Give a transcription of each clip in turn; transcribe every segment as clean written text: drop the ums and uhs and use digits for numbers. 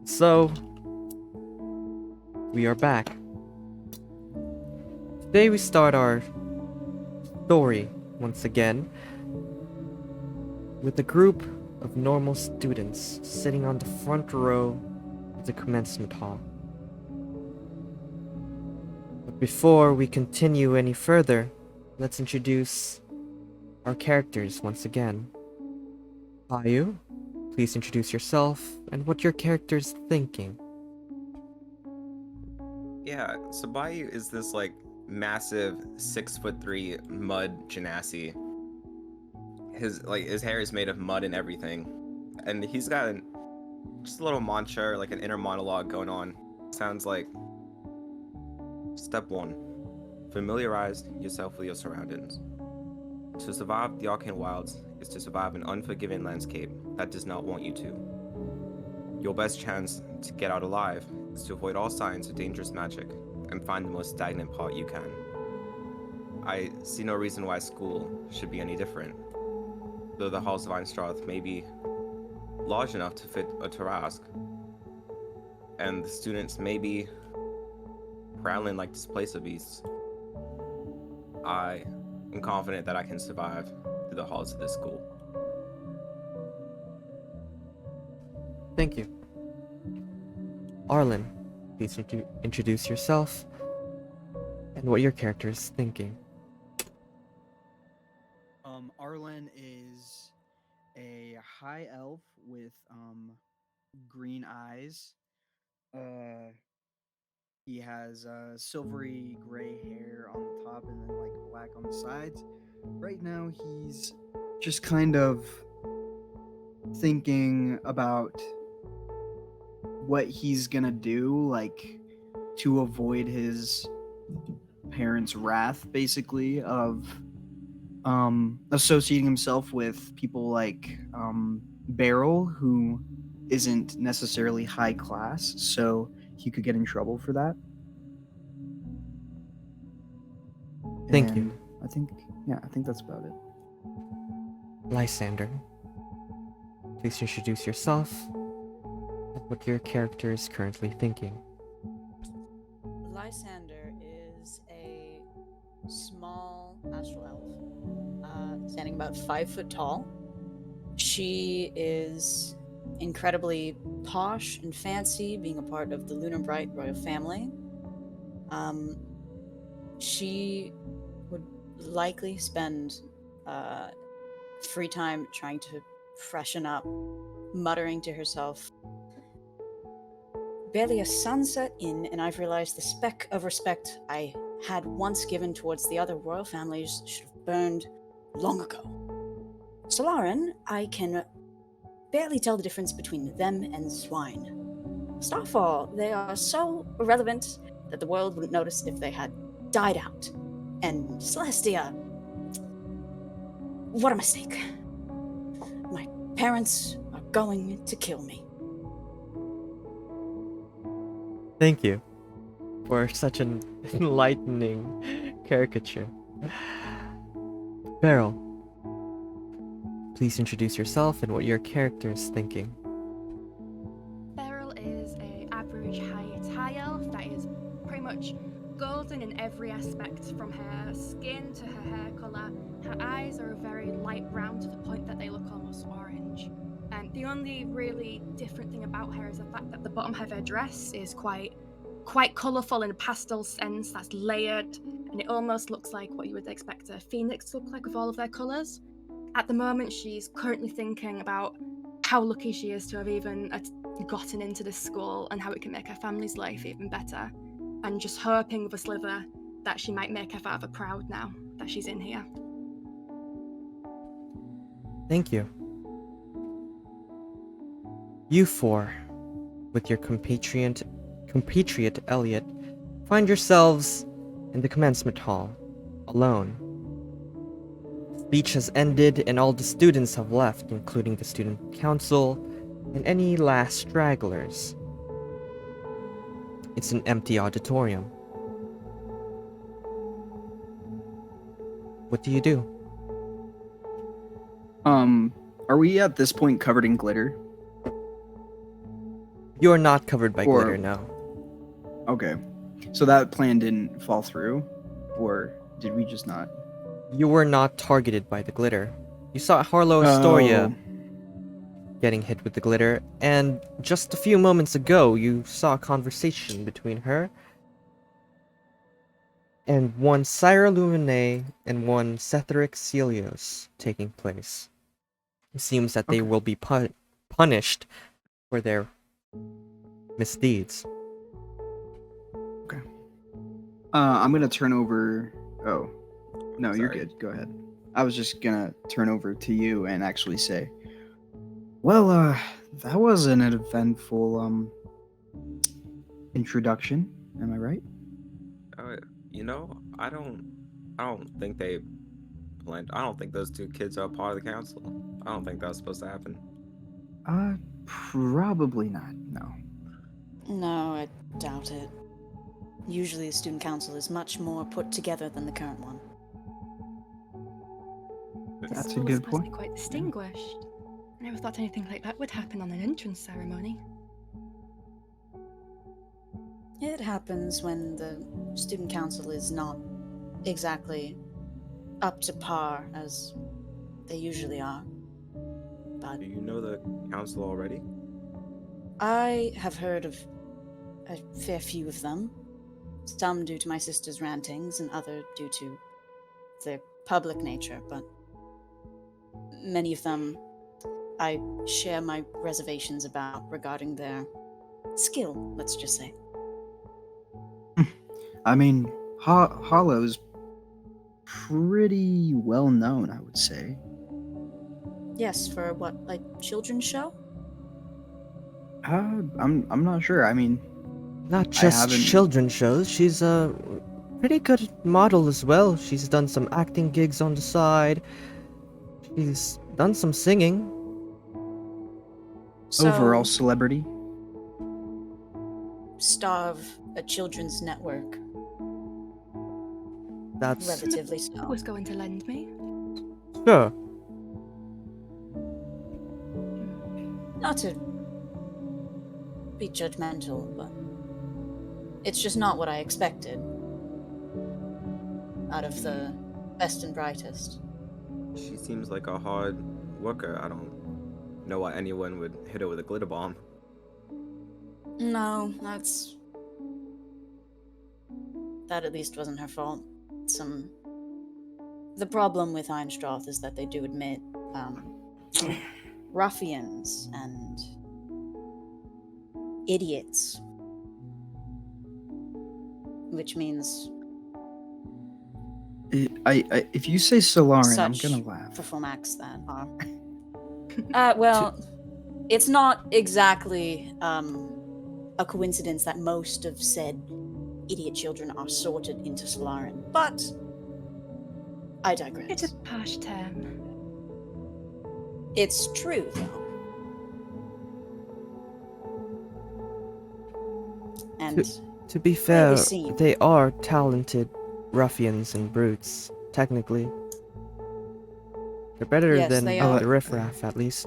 So, we are back. Today we start our story once again with a group of normal students sitting on the front row of the commencement hall. But before we continue any further, let's introduce our characters once again. Ayu, please introduce yourself and what your character's thinking. Yeah, so Bayou is this massive 6'3" mud genasi. His hair is made of mud and everything, and he's got just a little mantra, like an inner monologue going on. Sounds like step 1: familiarize yourself with your surroundings. To survive the arcane wilds is to survive an unforgiving landscape that does not want you to. Your best chance to get out alive is to avoid all signs of dangerous magic and find the most stagnant part you can. I see no reason why school should be any different, though the halls of Einstroth may be large enough to fit a Tarask, and the students may be prowling like displacer beasts. I am confident that I can survive through the halls of this school. Thank you. Arlen, please introduce yourself and what your character is thinking. Arlen is a high elf with green eyes. He has silvery gray hair on the top and then black on the sides. Right now he's just kind of thinking about what he's gonna do, to avoid his parents' wrath, basically, of associating himself with people like Beryl, who isn't necessarily high class, so he could get in trouble for that. Thank you. I think that's about it. Lysander, please introduce yourself and what your character is currently thinking. Lysander is a small astral elf, standing about 5 foot tall. She is incredibly posh and fancy, being a part of the Lunar Bright royal family. She would likely spend free time trying to freshen up, muttering to herself, "Barely a sunset in, and I've realized the speck of respect I had once given towards the other royal families should have burned long ago. Solaran, I can barely tell the difference between them and swine. Starfall, they are so irrelevant that the world wouldn't notice if they had died out. And Celestia, what a mistake. My parents are going to kill me." Thank you for such an enlightening caricature. Beryl, please introduce yourself and what your character is thinking. Beryl is a average height high elf that is pretty much golden in every aspect, from her skin to her hair colour. Her eyes are a very light brown to the point that they look almost orange. The only really different thing about her is the fact that the bottom of her dress is quite colourful in a pastel sense, that's layered, and it almost looks like what you would expect a phoenix to look like with all of their colours. At the moment, she's currently thinking about how lucky she is to have even gotten into this school and how it can make her family's life even better, and just hoping with a sliver that she might make her father proud now that she's in here. Thank you. You four, with your compatriot Elliot, find yourselves in the commencement hall, alone. Speech has ended and all the students have left, including the student council and any last stragglers. It's an empty auditorium. What do you do? Are we at this point covered in glitter? You are not covered by Or- glitter, no. Okay. So that plan didn't fall through? Or did we just not? You were not targeted by the glitter. You saw Harlow Astoria getting hit with the glitter, and just a few moments ago, you saw a conversation between her and one Syra Lumine and one Cetheric Celios taking place. It seems that they Okay. will be punished for their misdeeds. I'm gonna turn over. Oh, no, you're Sorry. good. Go ahead. I was just gonna turn over to you and actually say, well, that was an eventful introduction. Am I right? I don't think they planned. I don't think those two kids are part of the council. I don't think that was supposed to happen. Probably not. No. No, I doubt it. Usually the student council is much more put together than the current one. This That's a school is good supposed to be point. quite distinguished. I never thought anything like that would happen on an entrance ceremony. It happens when the student council is not exactly up to par as they usually are. But Do you know the council already? I have heard of a fair few of them. Some due to my sister's rantings, and other due to their public nature, but many of them I share my reservations about regarding their skill, let's just say. I mean, Hollow's pretty well known, I would say. Yes, for what, like children's show? I'm not sure. I mean, Not I just haven't- children's shows, she's a pretty good model as well. She's done some acting gigs on the side. She's done some singing. So, overall celebrity. star of a children's network, That's relatively Who so. was going to lend me? sure. Not to be judgmental, but it's just not what I expected out of the best and brightest. She seems like a hard worker. I don't know why anyone would hit her with a glitter bomb. No, that at least wasn't her fault. The problem with Einstroth is that they do admit ruffians and idiots, which means If you say Solarin, I'm such gonna laugh. performax that are. Well, it's not exactly a coincidence that most of said idiot children are sorted into Solarin, but I digress. It's a posh term. It's true, though. And To be fair, seen. they are talented ruffians and brutes, technically. They're better Yes, than they are. the riffraff, at least.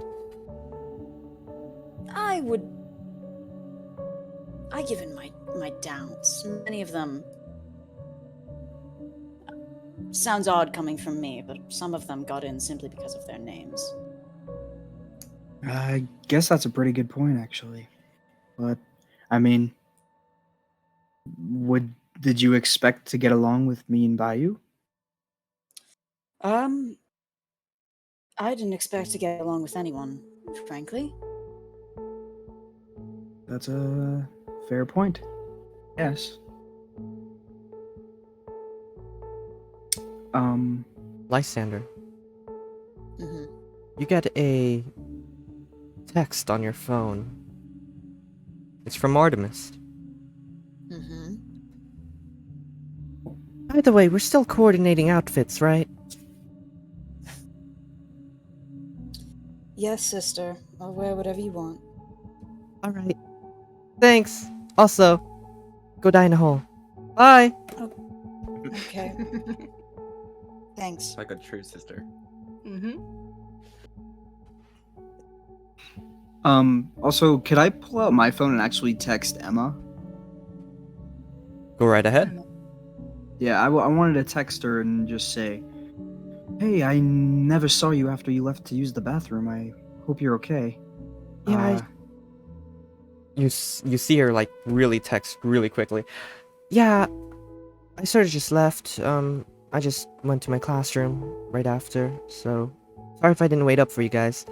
I give in my doubts. Many of them sounds odd coming from me, but some of them got in simply because of their names. I guess that's a pretty good point, actually. But I mean, did you expect to get along with me and Bayou? I didn't expect to get along with anyone, frankly. That's a fair point. Yes. Lysander, Hmm. you get a text on your phone. It's from Artemis. Hmm. By the way, we're still coordinating outfits, right? Yes, sister. I'll wear whatever you want. Alright. Thanks. Also, go die in a hole. Bye! Okay. Thanks. Like a true sister. Mm-hmm. Also, could I pull out my phone and actually text Emma? Go right ahead. Yeah, I wanted to text her and just say, "Hey, I never saw you after you left to use the bathroom. I hope you're okay." Yeah, you see her like really text really quickly. Yeah, I sort of just left. I just went to my classroom right after. So sorry if I didn't wait up for you guys.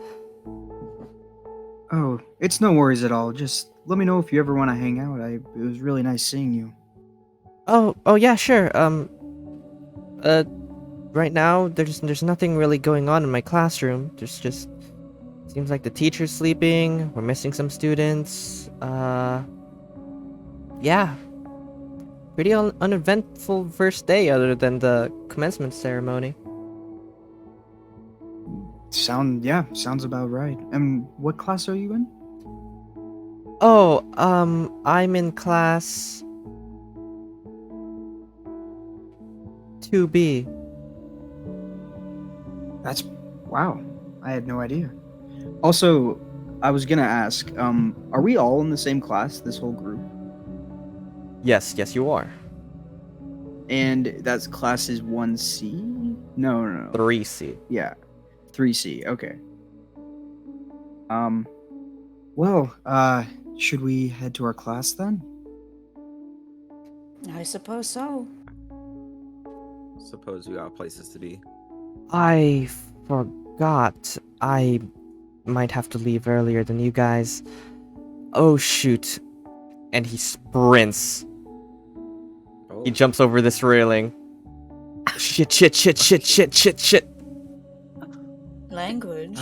Oh, it's no worries at all. Just let me know if you ever want to hang out. It was really nice seeing you. Oh yeah, sure. Right now there's nothing really going on in my classroom. There's just seems like the teacher's sleeping. We're missing some students. Yeah. Pretty uneventful first day other than the commencement ceremony. Sounds about right. And what class are you in? Oh, I'm in class 2B. Wow. I had no idea. Also, I was gonna ask, are we all in the same class, this whole group? Yes, you are. And that's classes 1C? No. 3C. Yeah. 3C, okay. Well, should we head to our class then? I suppose so. Suppose we got places to be. I forgot. I might have to leave earlier than you guys. Oh shoot. And he sprints. Oh, He jumps over this railing. Shit. Language.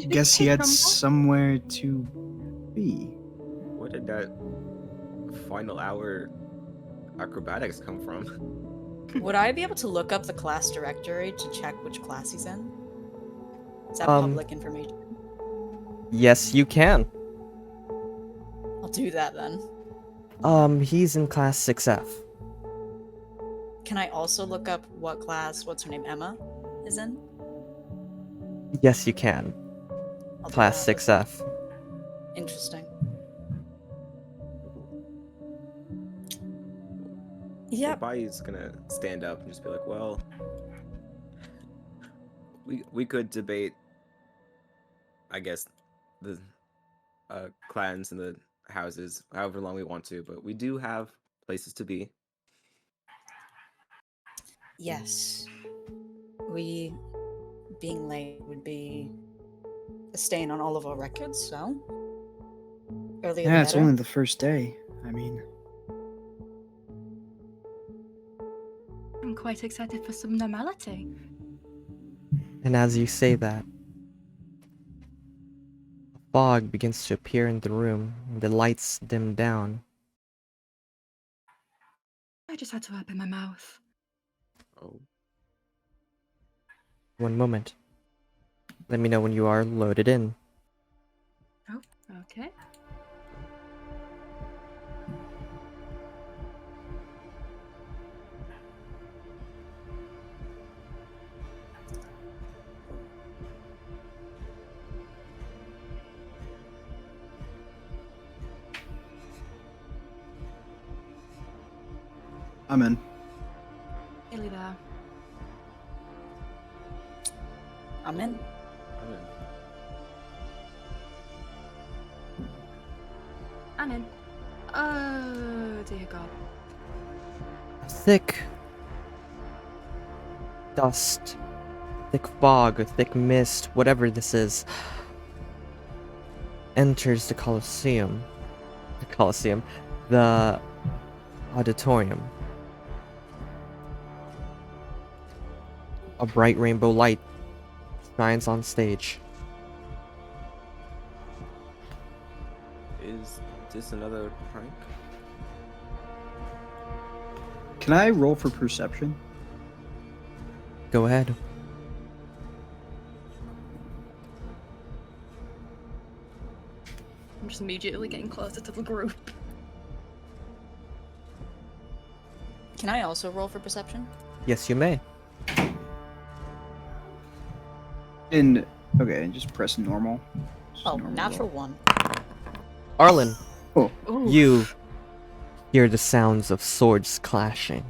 Guess he escape had from home? somewhere to be. where did that final hour acrobatics come from? Would I be able to look up the class directory to check which class he's in? Is that Um, public information? Yes, you can. I'll do that then. He's in class 6F. Can I also look up what class, what's her name, Emma, is in? Yes, you can. I'll do Class that. 6F. Interesting. Yep. Bayou's gonna stand up and just be like, well, we could debate, I guess, the clans and the houses however long we want to, but we do have places to be. Yes. We being late would be a stain on all of our records, so earlier Yeah, the it's better. only the first day. I mean, I'm quite excited for some normality. And as you say that, a fog begins to appear in the room, and the lights dim down. I just had to open my mouth. Oh, One moment. Let me know when you are loaded in. Oh, okay. I'm in. Nearly there. I'm in. I'm in. I'm in. Oh, dear God. Thick dust, thick fog, thick mist, whatever this is, enters the Colosseum. The auditorium. A bright rainbow light shines on stage. Is this another prank? Can I roll for perception? Go ahead. I'm just immediately getting closer to the group. Can I also roll for perception? Yes, you may. And okay, just press normal. Oh, Normal natural roll. one. Arlen, Oh, Ooh. you hear the sounds of swords clashing.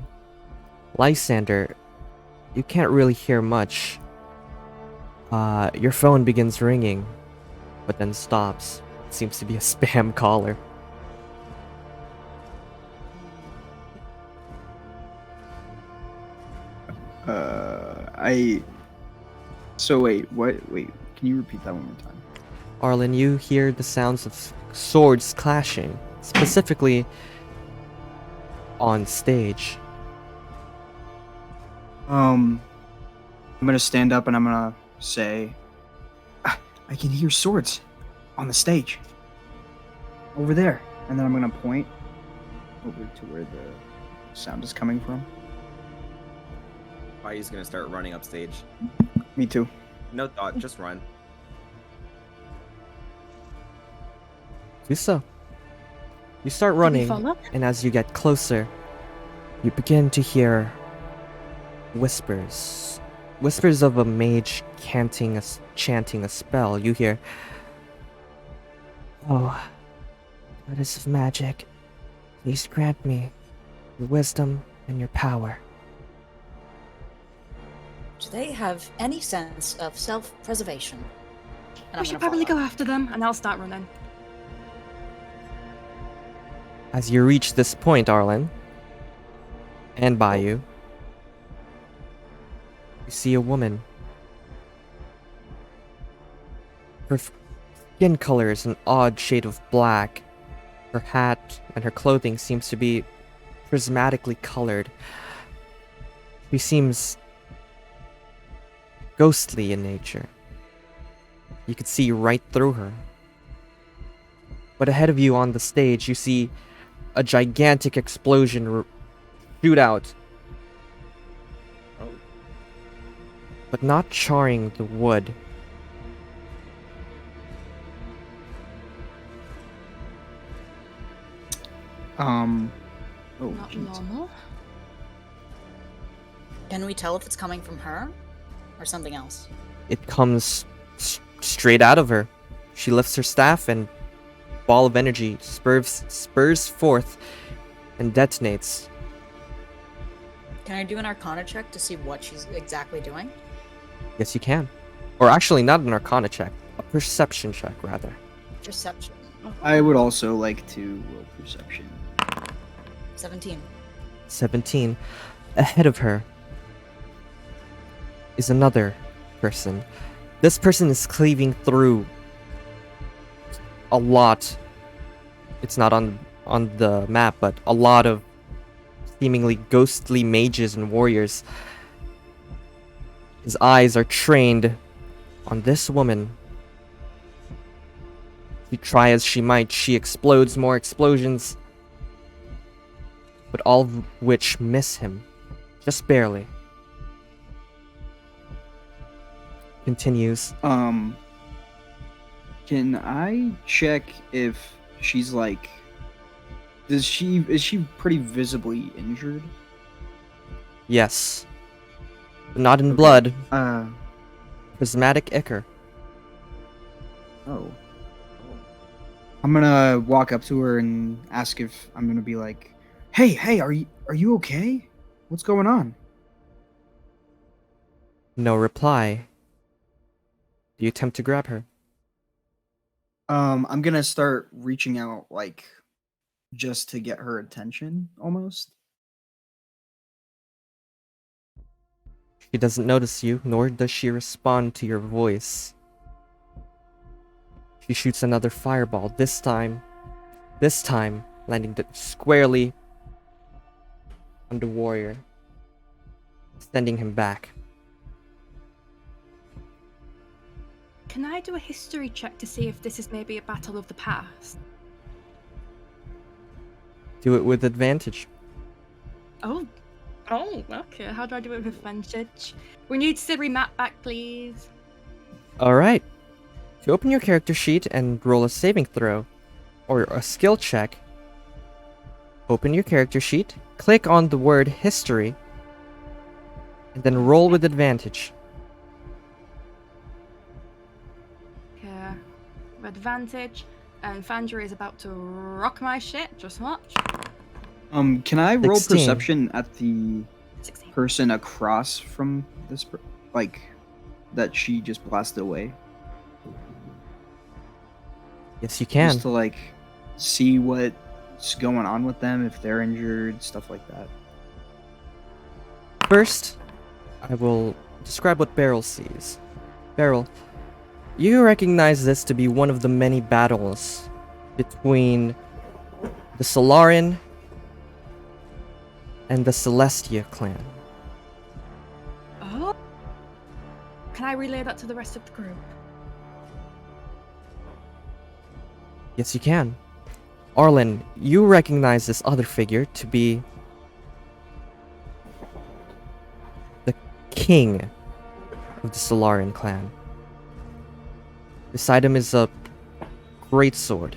Lysander, you can't really hear much. Your phone begins ringing, but then stops. It seems to be a spam caller. I. So wait, what? Wait, can you repeat that one more time? Arlen, you hear the sounds of swords clashing, specifically on stage. I'm gonna stand up and I'm gonna say, "Ah, I can hear swords on the stage over there," and then I'm gonna point over to where the sound is coming from. Bayou's gonna start running upstage. Me too. No thought, just run. Do so. You start Do we running, follow? and as you get closer, you begin to hear whispers. Whispers of a mage chanting a spell. You hear, "Oh, goddess of magic, please grant me your wisdom and your power." Do they have any sense of self-preservation? And We should probably go after them, and I'll start running. As you reach this point, Arlen, and Bayou, you see a woman. Her skin color is an odd shade of black. Her hat and her clothing seems to be prismatically colored. She seems ghostly in nature. You could see right through her. But ahead of you on the stage, you see a gigantic explosion shoot out, Oh, but not charring the wood. Oh, Not jeez. normal. Can we tell if it's coming from her or something else? It comes straight out of her. She lifts her staff and ball of energy spurs forth and detonates. Can I do an Arcana check to see what she's exactly doing? Yes, you can. Or actually, not an Arcana check, a perception check, rather. Perception. I would also like to roll perception. 17. 17. Ahead of her is another person. This person is cleaving through a lot. It's not on the map, but a lot of seemingly ghostly mages and warriors. His eyes are trained on this woman. To try as she might, she explodes more explosions, but all of which miss him, just barely. Continues. Can I check if she's like, is she pretty visibly injured? Yes. But not in Okay. blood. Uh, Prismatic ichor. oh. I'm gonna walk up to her and ask if I'm gonna be like, hey, are you okay? What's going on? No reply. Do you attempt to grab her? I'm gonna start reaching out, like, just to get her attention, almost. She doesn't notice you, nor does she respond to your voice. She shoots another fireball, this time landing squarely on the warrior, sending him back. Can I do a history check to see if this is maybe a battle of the past? Do it with advantage. Oh, okay. How do I do it with advantage? We need Siri map back, please. Alright. To open your character sheet and roll a saving throw, or a skill check, open your character sheet, click on the word history, and then roll with advantage. Yeah. advantage, and Fandra is about to rock my shit. Just watch. Can I roll 16. perception at the 16. person across from this, like, that she just blasted away? Yes, you can. Just to, like, see what's going on with them, if they're injured, stuff like that. First, I will describe what Beryl sees. Beryl, you recognize this to be one of the many battles between the Solaran and the Celestia clan. Oh. Can I relay that to the rest of the group? Yes, you can. Arlen, you recognize this other figure to be the king of the Solaran clan. Beside him is a great sword.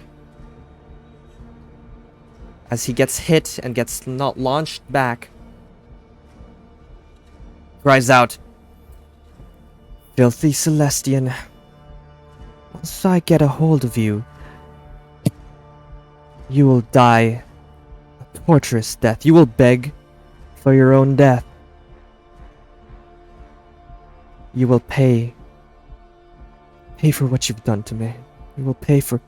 As he gets hit and gets not launched back, cries out, "Filthy Celestian, once I get a hold of you, you will die a torturous death. You will beg for your own death. You will pay for what you've done to me. You will pay for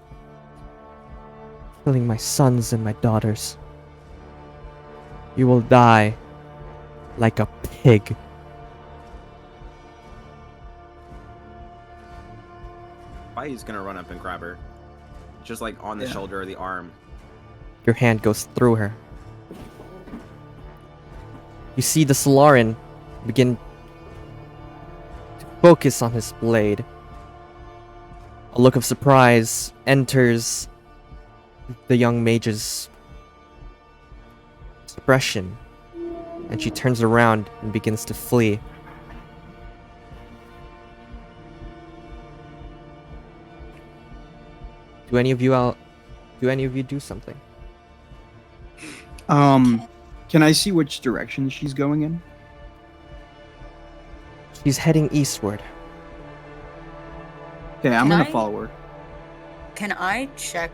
killing my sons and my daughters. You will die like a pig." Bayou's gonna run up and grab her. Just like on the Yeah. shoulder or the arm. Your hand goes through her. You see the Solaran begin to focus on his blade. A look of surprise enters the young mage's expression, and she turns around and begins to flee. Do any of you do something? Can I see which direction she's going in? She's heading eastward. Okay, I'm Can gonna I- follow her. Can I check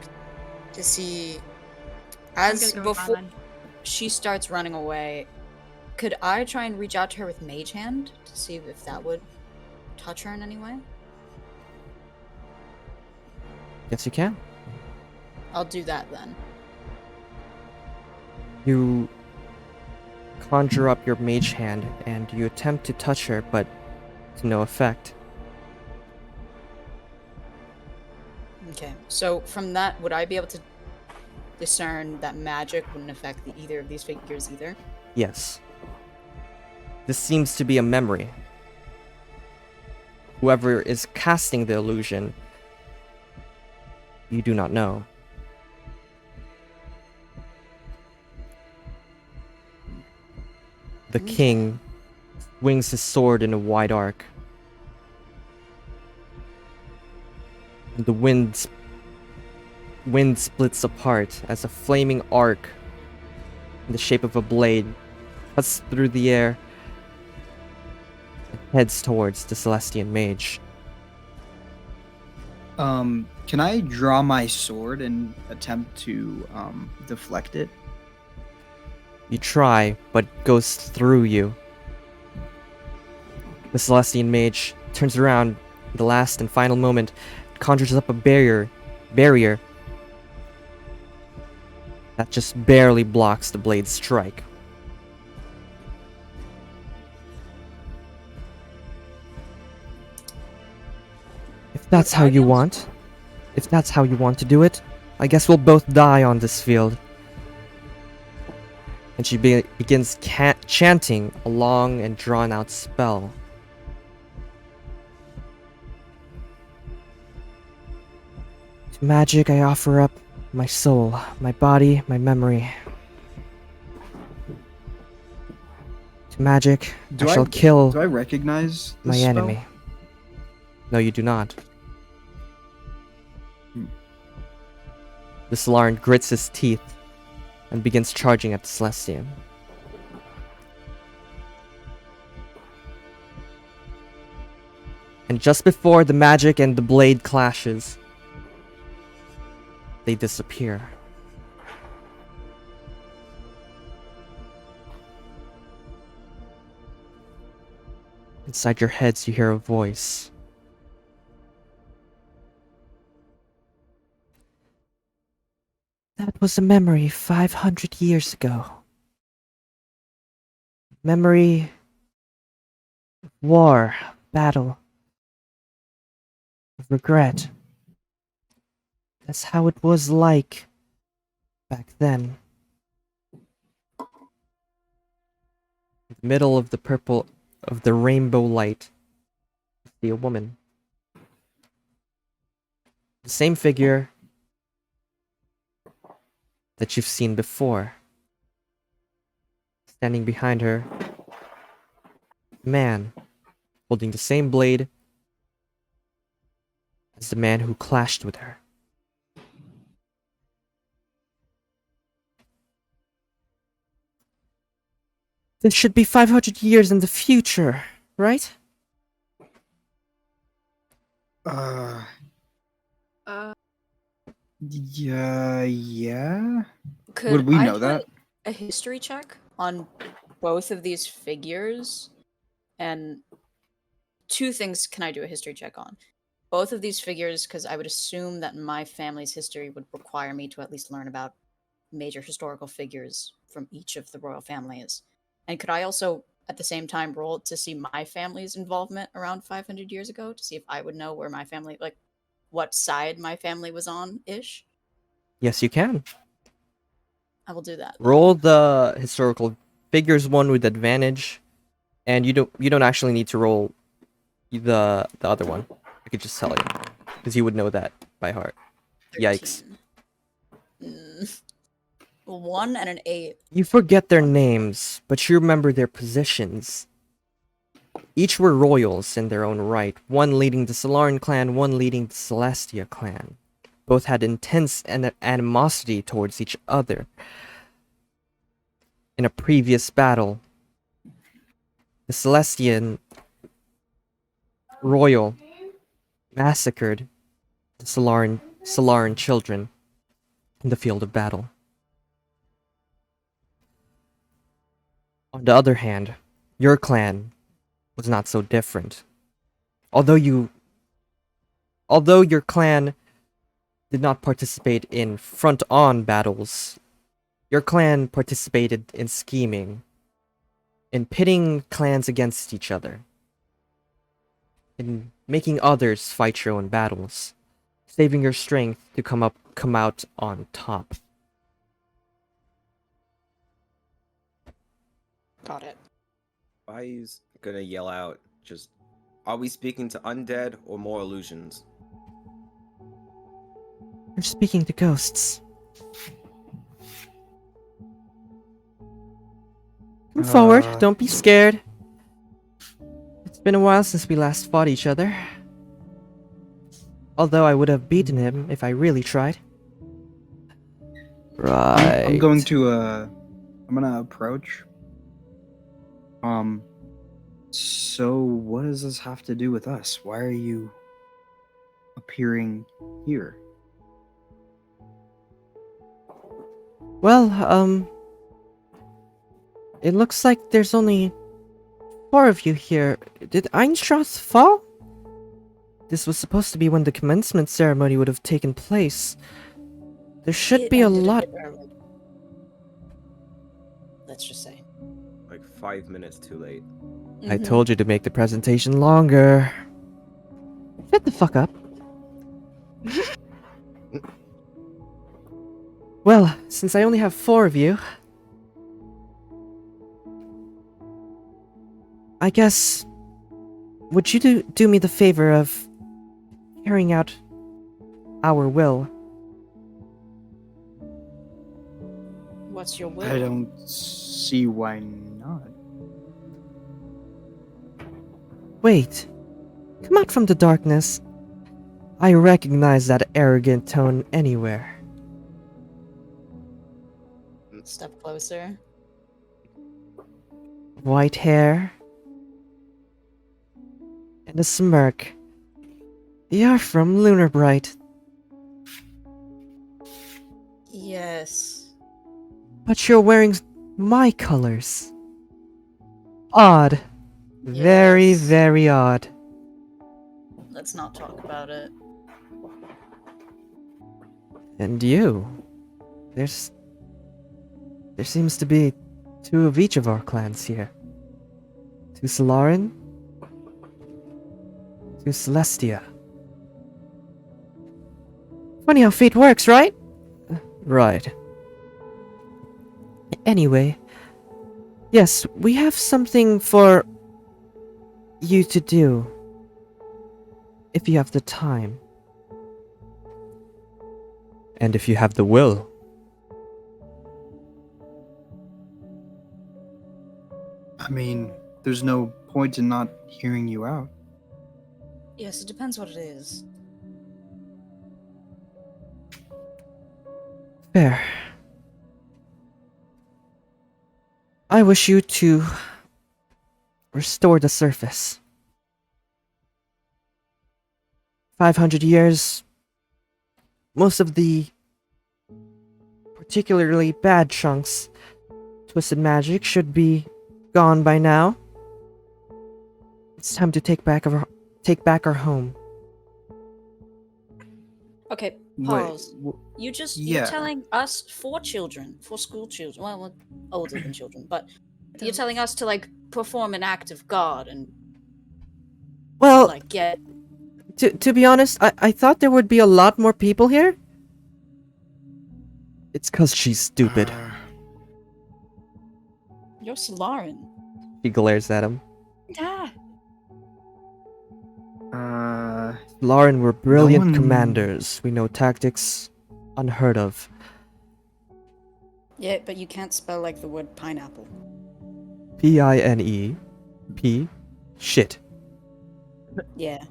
to see I'm as gonna go with before Rylan. she starts running away? Could I try and reach out to her with Mage Hand to see if that would touch her in any way? Yes, you can. I'll do that then. You conjure up your mage hand and you attempt to touch her, but to no effect. Okay. So from that, would I be able to discern that magic wouldn't affect either of these figures either? Yes. This seems to be a memory. Whoever is casting the illusion, you do not know. The Okay. king swings his sword in a wide arc. And the wind splits apart as a flaming arc in the shape of a blade cuts through the air and heads towards the Celestian mage. Can I draw my sword and attempt to deflect it? You try, but it goes through you. The Celestian mage turns around at the last and final moment, conjures up a barrier that just barely blocks the blade's strike. If that's how you want, if that's how you want to do it, I guess we'll both die on this field. And she begins chanting a long and drawn-out spell. To magic I offer up my soul, my body, my memory. To magic I shall kill Do I recognize this my spell? enemy. No, you do not. The Solaran grits his teeth and begins charging at the Celestian. And just before the magic and the blade clashes, they disappear. Inside your heads, you hear a voice. That was a memory 500 years ago. Memory of war, battle, of regret. That's how it was like back then. In the middle of the rainbow light, you see a woman. The same figure that you've seen before. Standing behind her, a man holding the same blade as the man who clashed with her. This should be 500 years in the future, right? Uh, Yeah. Could Would we I know do that? a history check on both of these figures? And two things can I do a history check on? Both of these figures, because I would assume that my family's history would require me to at least learn about major historical figures from each of the royal families. And could I also, at the same time, roll to see my family's involvement around 500 years ago to see if I would know where my family, like, what side my family was on ish? Yes, you can. I will do that. Roll the historical figures one with advantage, and you don't actually need to roll the other one. I could just tell you, because you would know that by heart. Yikes. 13. 1 and an 8. You forget their names, but you remember their positions. Each were royals in their own right, one leading the Solaren clan, one leading the Celestia clan. Both had intense animosity towards each other. In a previous battle, the Celestian royal massacred the Solaren children in the field of battle. On the other hand, your clan was not so different. Although your clan did not participate in front-on battles, your clan participated in scheming, in pitting clans against each other, in making others fight your own battles, saving your strength to come out on top. Got it. Bayou's gonna yell out, just, are we speaking to undead or more illusions? You're speaking to ghosts. Come forward, don't be scared. It's been a while since we last fought each other. Although I would have beaten him if I really tried. Right. I'm going to I'm gonna approach. So what does this have to do with us? Why are you appearing here? Well, it looks like there's only 4 of you here. Did Einstroth fall? This was supposed to be when the commencement ceremony would have taken place. There should It be a ended lot. bit early. Let's just say. Like 5 minutes too late. I Mhm. told you to make the presentation longer. Shut the fuck up. Well, since I only have 4 of you, I guess, would you do me the favor of carrying out our will? What's your will? I don't see why not. Wait, come out from the darkness. I recognize that arrogant tone anywhere. Step closer. White hair and a smirk. You're from Lunar Bright. Yes. But you're wearing my colors. Odd. Very, Yes. very odd. Let's not talk about it. And you. There seems to be 2 of each of our clans here. 2 Solaran, 2 Celestia. Funny how fate works, right? Right. Anyway, yes, we have something for you to do. If you have the time. And if you have the will. I mean, there's no point in not hearing you out. Yes, it depends what it is. Fair. I wish you to restore the surface. 500 years, most of the particularly bad chunks, twisted magic, should be gone by now. It's time to take back our home. Okay, Wait, pause. wh- You're yeah. telling us, 4 children, 4 school children, well, older than children, but you're telling us to, like, perform an act of God and, Well, like, get... to be honest, I thought there would be a lot more people here. It's 'cause she's stupid. You're Solaran. She glares at him. Ah. Lauren, we're brilliant one- commanders. We know tactics unheard of. Yeah, but you can't spell, like, the word pineapple. P-I-N-E-P. Shit. Yeah.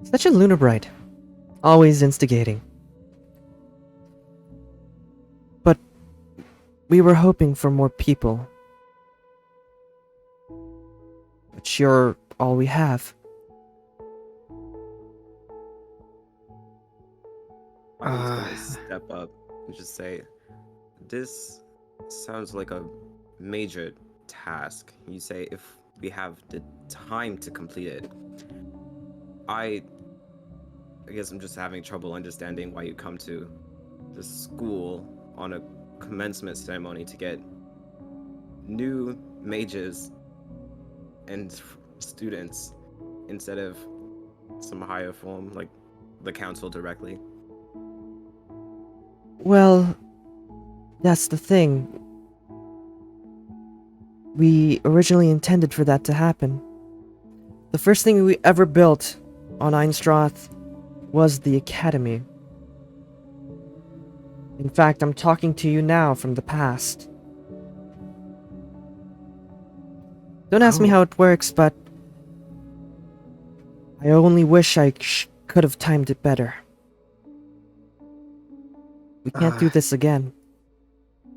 Such a lunar bright. Always instigating. But we were hoping for more people. But you're all we have. I was Uh. gonna step up and just say, this sounds like a major task. You say if we have the time to complete it. I guess I'm just having trouble understanding why you come to the school on a commencement ceremony to get new mages and students instead of some higher form like the council directly. Well, that's the thing. We originally intended for that to happen. The first thing we ever built on Einstroth was the Academy. In fact, I'm talking to you now from the past. Don't ask me Oh. how it works, but I only wish I could have timed it better. We can't do this again.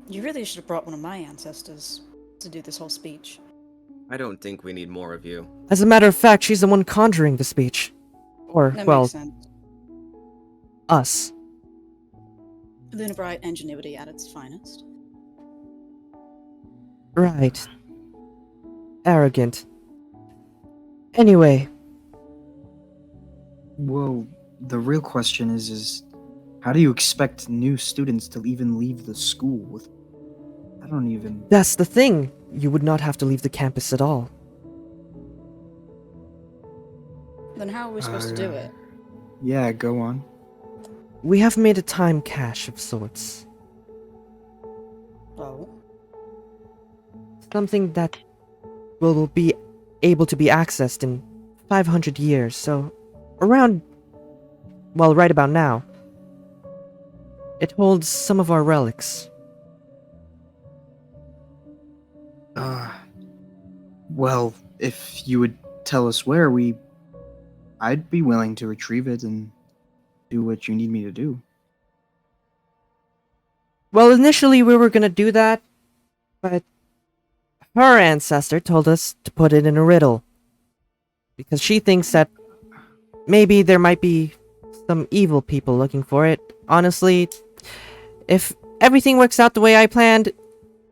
You really should have brought one of my ancestors to do this whole speech. I don't think we need more of you. As a matter of fact, she's the one conjuring the speech. Or, That well, makes sense. us. Lunabright ingenuity at its finest. Right. Arrogant. Anyway, Well, the real question is how do you expect new students to even leave the school with... I don't even... that's the thing. You would not have to leave the campus at all. Then how are we supposed to do it? Yeah, go on. We have made a time cache of sorts. Oh. Something that will be able to be accessed in 500 years, so around, well, right about now. It holds some of our relics. Well, if you would tell us where, I'd be willing to retrieve it and do what you need me to do. Well, initially we were gonna do that, but her ancestor told us to put it in a riddle. Because she thinks that maybe there might be some evil people looking for it. Honestly, if everything works out the way I planned,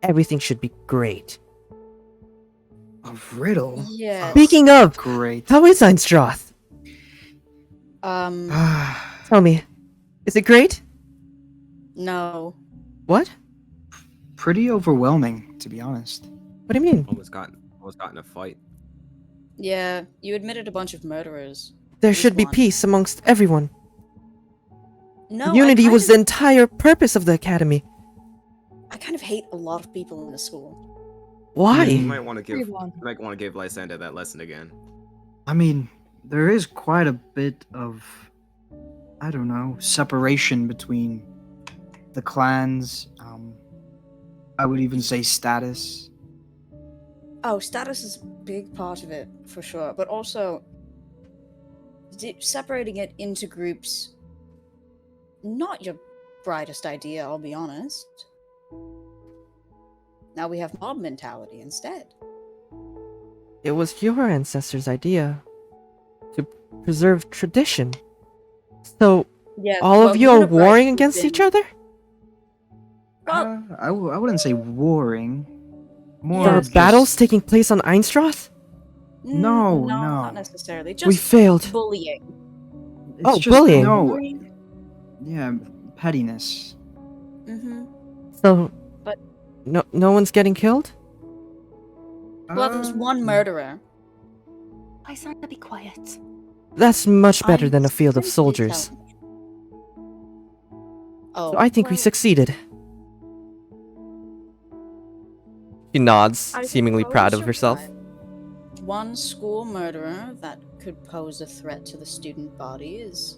everything should be great. A riddle? Yes. Speaking of, Great. how is Einstroth? Tell me, is it great? No. What? Pretty overwhelming, to be honest. What do you mean? Almost got in a fight. Yeah, you admitted a bunch of murderers. There Just should be one. peace amongst everyone. No, Unity was the I entire purpose of the academy. kind of hate a lot of people in the school. Why? You might want to give Everyone. Lysander that lesson again. I mean, there is quite a bit of, I don't know, separation between the clans. I would even say status. Oh, status is a big part of it, for sure. But also, separating it into groups, not your brightest idea, I'll be honest. Now we have mob mentality instead. It was your ancestors' idea to preserve tradition. So, Yeah, all of you are warring against each other? Well, I wouldn't say warring. More There are Yes. just- battles taking place on Einstroth? No, not no. necessarily. We Just failed. bullying. It's Oh, just- bullying. No, yeah, pettiness. Mm-hmm. So, But- no one's getting killed? Well, there's Uh, one murderer. Lysander, be quiet. That's much better I'm than a field of simply soldiers. telling you. Oh, So I think we well, succeeded. She nods, I seemingly suppose proud of you're herself. right. One school murderer that could pose a threat to the student body is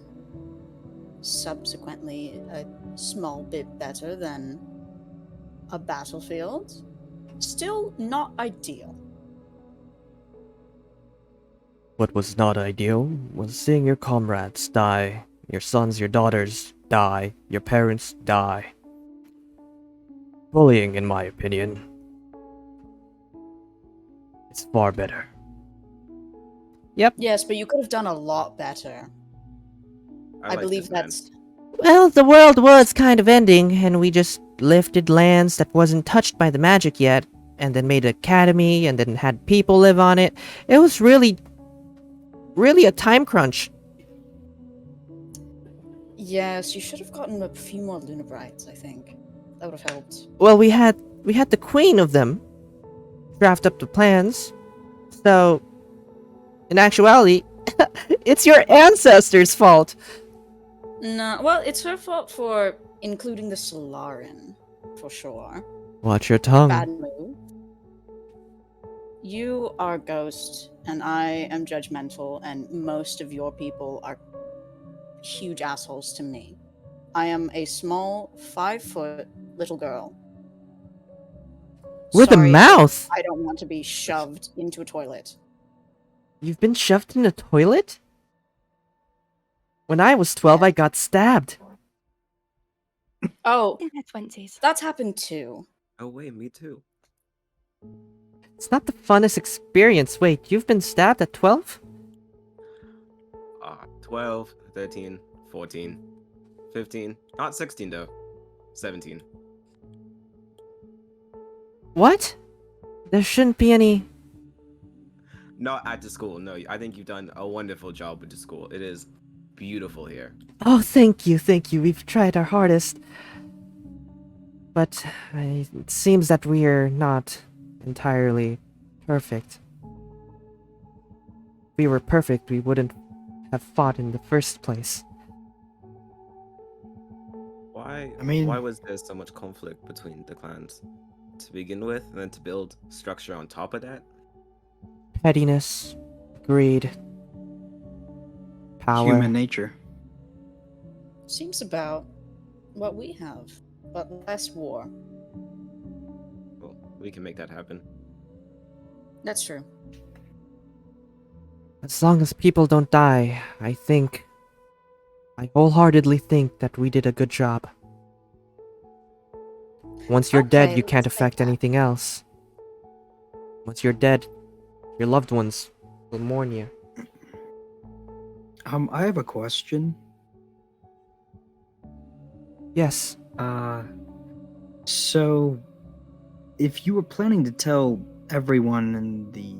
subsequently a small bit better than a battlefield. Still not ideal. What was not ideal was seeing your comrades die, your sons, your daughters die, your parents die. Bullying, in my opinion, is far better. Yes, but you could have done a lot better. I like believe this man. that's Well, the world was kind of ending, and we just lifted lands that wasn't touched by the magic yet, and then made an academy, and then had people live on it. It was really a time crunch. Yes, you should have gotten a few more Lunabrites, I think. That would have helped. Well, we had the queen of them draft up the plans. So, in actuality, it's your ancestors' fault. No, well, it's her fault for including the Solarin, for sure. Watch your tongue. Bad move. You are Ghost, and I am judgmental, and most of your people are huge assholes to me. I am a small, 5-foot little girl. With a Sorry, mouth. I don't want to be shoved into a toilet. You've been shoved in a toilet? When I was 12, I got stabbed. Oh, In her 20s. that's happened too. Oh wait, me too. It's not the funnest experience. Wait, you've been stabbed at 12? 12, 13, 14, 15. Not 16 though. 17. What? There shouldn't be any... Not at the school. No, I think you've done a wonderful job with the school. It is beautiful here. Oh, thank you. We've tried our hardest. But it seems that we're not entirely perfect. If we were perfect, we wouldn't have fought in the first place. Why? I mean- why was there so much conflict between the clans to begin with, and then to build structure on top of that? Pettiness, greed, power. Human nature. Seems about what we have, but less war. Well, we can make that happen. That's true. As long as people don't die, I wholeheartedly think that we did a good job. Once you're dead, Okay, you can't let's take affect that. anything else. Once you're dead, your loved ones will mourn you. I have a question. Yes. So if you were planning to tell everyone in the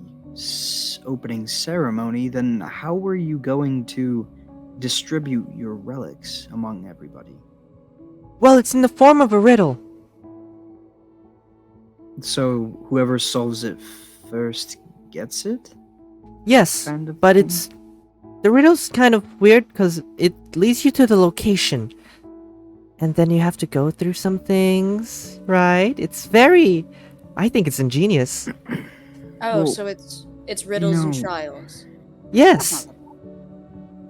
opening ceremony, then how were you going to distribute your relics among everybody? Well, it's in the form of a riddle. So whoever solves it first gets it? Yes, Kind of but thing? it's... The riddle's kind of weird because it leads you to the location. And then you have to go through some things, right? It's very... I think it's ingenious. Oh, Well, so it's riddles and no. trials. Yes.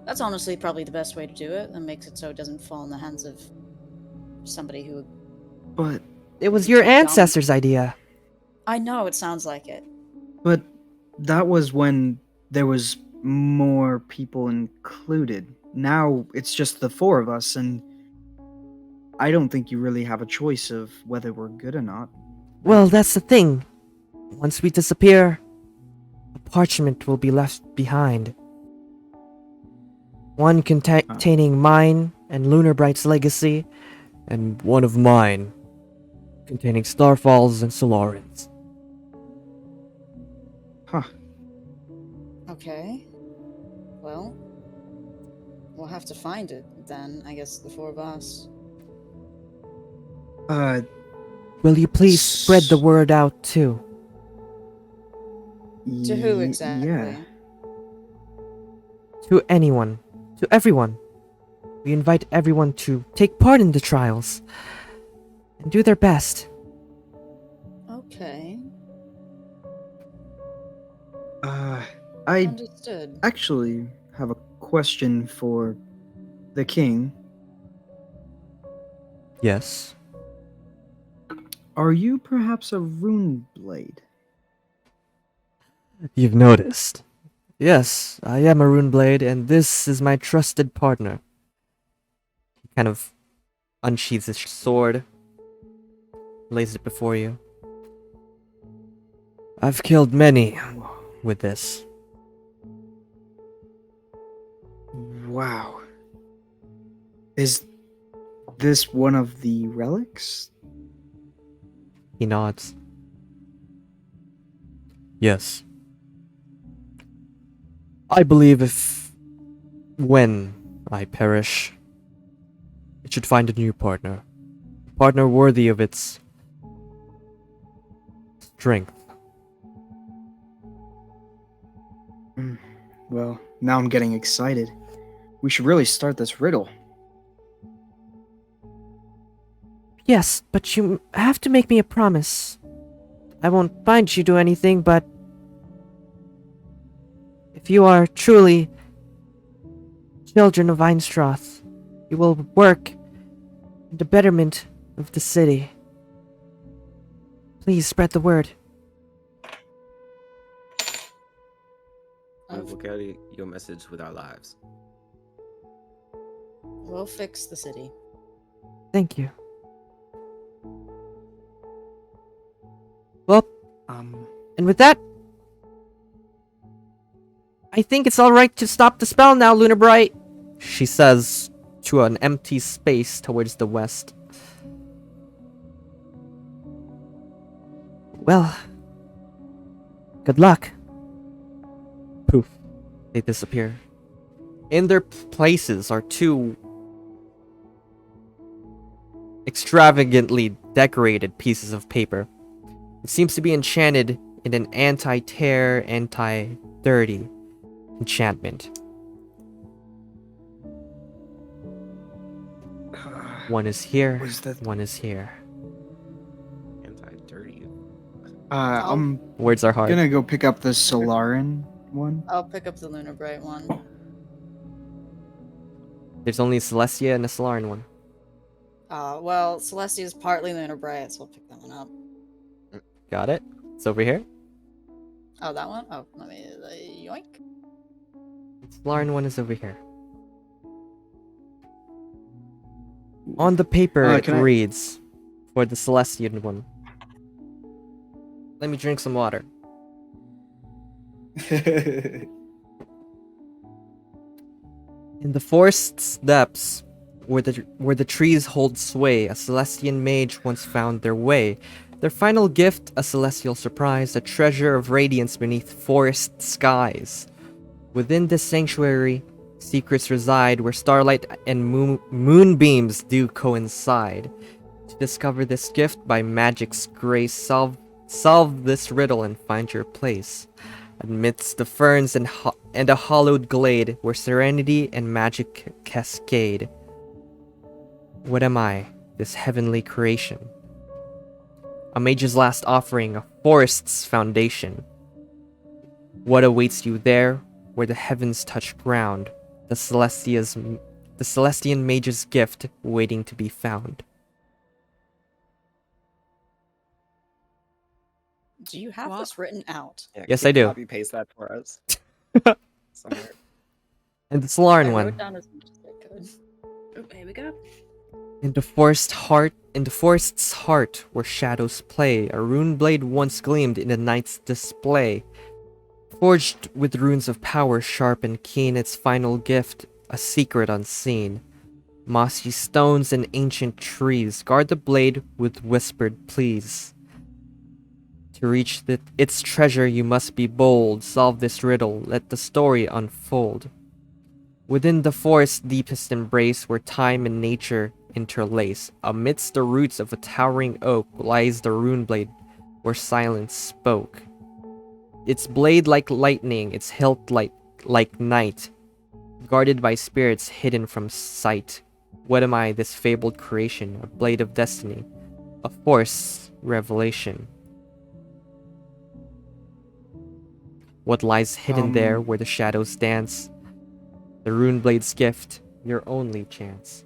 That's honestly probably the best way to do it. That makes it so it doesn't fall in the hands of somebody who... But It was your Too dumb. ancestors' idea. I know, it sounds like it. but that was when there was more people included. Now it's just the four of us, and I don't think you really have a choice of whether we're good or not. Well, that's the thing. Once we disappear, a parchment will be left behind. One containing mine and Lunar Bright's legacy, and one of mine, containing Starfall's and Solarin's. Huh. Okay. Well, we'll have to find it then, I guess, the four of us. Will you please spread the word out too? To who exactly? Yeah. To anyone. To everyone. We invite everyone to take part in the trials. And do their best. Okay. I Understood. actually have a question for the king. Yes. Are you perhaps a rune blade? You've noticed. Yes, I am a Runeblade, and this is my trusted partner. He kind of unsheathes his sword, lays it before you. I've killed many with this. Wow. Is this one of the relics? He nods. Yes. I believe when I perish, it should find a new partner. A partner worthy of its strength. Well, now I'm getting excited. We should really start this riddle. Yes, but you have to make me a promise. I won't bind you to anything, but if you are truly children of Einstroth, you will work in the betterment of the city. Please spread the word. We will carry your message with our lives. We'll fix the city. Thank you. Well, and with that, I think it's alright to stop the spell now, Lunar Bright, she says to an empty space towards the west. Well, good luck. Poof. They disappear. In their places are two extravagantly decorated pieces of paper. It seems to be enchanted in an anti-tear, anti-dirty enchantment. One is here, Was that- one is here. Anti-dirty. I'm Words are hard. gonna go pick up the Solarin one. I'll pick up the Lunar Bright one. There's only a Celestia and a Solaran one. Well, Celestia is partly Lunar Bright, so I'll pick that one up. Got it? It's over here. Oh, that one? Oh, let me... yoink. The Solaran one is over here. On the paper, it can I- reads, for the Celestian one. Let me drink some water. In the forest's depths Where the trees hold sway, a Celestian mage once found their way. Their final gift, a celestial surprise, a treasure of radiance beneath forest skies. Within this sanctuary, secrets reside where starlight and moonbeams do coincide. To discover this gift by magic's grace, solve this riddle and find your place. Amidst the ferns and a hollowed glade where serenity and magic cascade. What am I, this heavenly creation? A mage's last offering, a forest's foundation. What awaits you there, where the heavens touch ground? The Celestian mage's gift waiting to be found. Do you have this written out? Yeah, Yes, can I you do. Copy paste that for us. Somewhere. And the Solaran I one. wrote down as much as I could. Oh, here we go. In the forest's heart, where shadows play, a rune blade once gleamed in the night's display. Forged with runes of power sharp and keen, its final gift, a secret unseen. Mossy stones and ancient trees guard the blade with whispered pleas. To reach its treasure you must be bold, solve this riddle, let the story unfold. Within the forest's deepest embrace, where time and nature interlace, amidst the roots of a towering oak lies the rune blade, where silence spoke. Its blade like lightning, its hilt like night, guarded by spirits hidden from sight. What am I, this fabled creation, a blade of destiny, a force revelation? What lies hidden there where the shadows dance? The rune blade's gift, your only chance.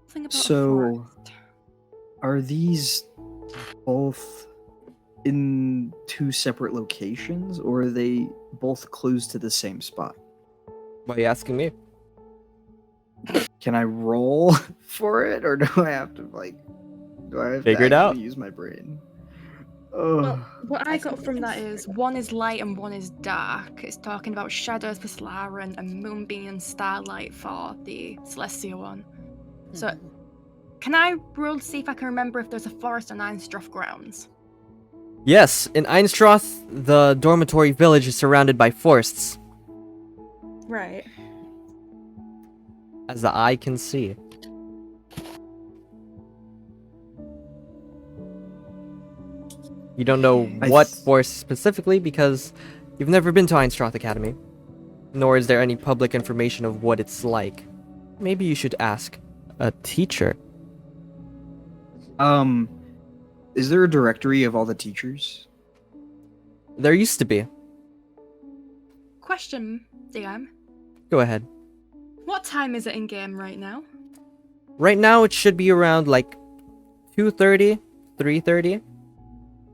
Think about a So, forest. are these both in two separate locations, or are they both clues to the same spot? Why are you asking me? Can I roll for it, or do I have to Figure it actually out. use my brain? Well, Oh, what I I got think we from can that figure is it out. one is light and one is dark. It's talking about shadows for Solaran and moonbeam and starlight for the celestial one. So, Mhm. can I roll to see if I can remember if there's a forest on Einstroth grounds? Yes, in Einstroth, the dormitory village is surrounded by forests, Right. as the eye can see. You don't know I what th- forest specifically because you've never been to Einstroth Academy, nor is there any public information of what it's like. Maybe you should ask a teacher. Is there a directory of all the teachers? There used to be. Question, DM. Go ahead. What time is it in game right now? Right now, it should be around like 2:30, 3:30.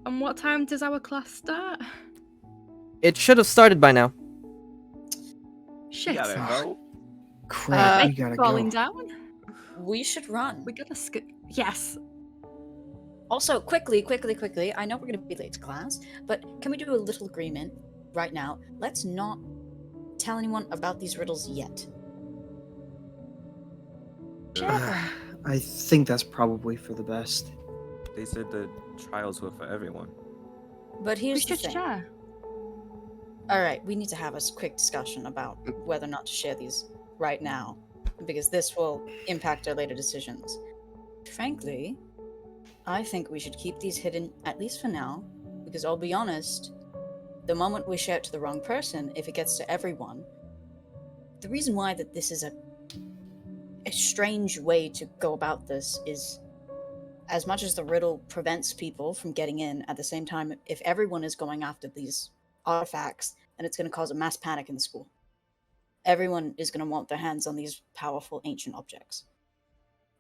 And what time does our class start? It should have started by now. Shit. Gotta go. Crap, Uh, we gotta Falling go. down? We should run. We gotta skip. Yes. Also, quickly, I know we're going to be late to class, but can we do a little agreement right now? Let's not tell anyone about these riddles yet. I think that's probably for the best. They said the trials were for everyone. But We here's the should thing. share. Alright, we need to have a quick discussion about whether or not to share these right now, because this will impact our later decisions. Frankly, I think we should keep these hidden, at least for now, because I'll be honest, the moment we share it to the wrong person, if it gets to everyone, the reason why that this is a strange way to go about this is, as much as the riddle prevents people from getting in, at the same time, if everyone is going after these artifacts, then it's going to cause a mass panic in the school. Everyone is going to want their hands on these powerful ancient objects.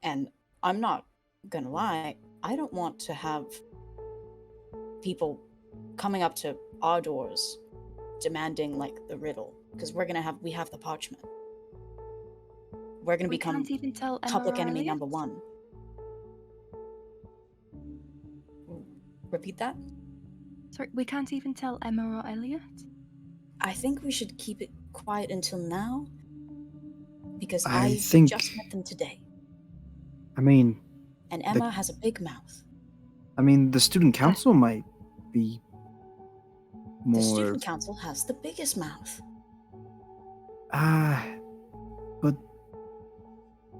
And I'm not going to lie, I don't want to have people coming up to our doors demanding like the riddle, because we have the parchment. We're going to We become can't even tell Emma public or enemy Elliot. number one. Repeat that? Sorry, we can't even tell Emma or Elliot. I think we should keep it quiet until now, because I I think- just met them today, I mean, and Emma has a big mouth. the student council might be more. The student council has the biggest mouth. But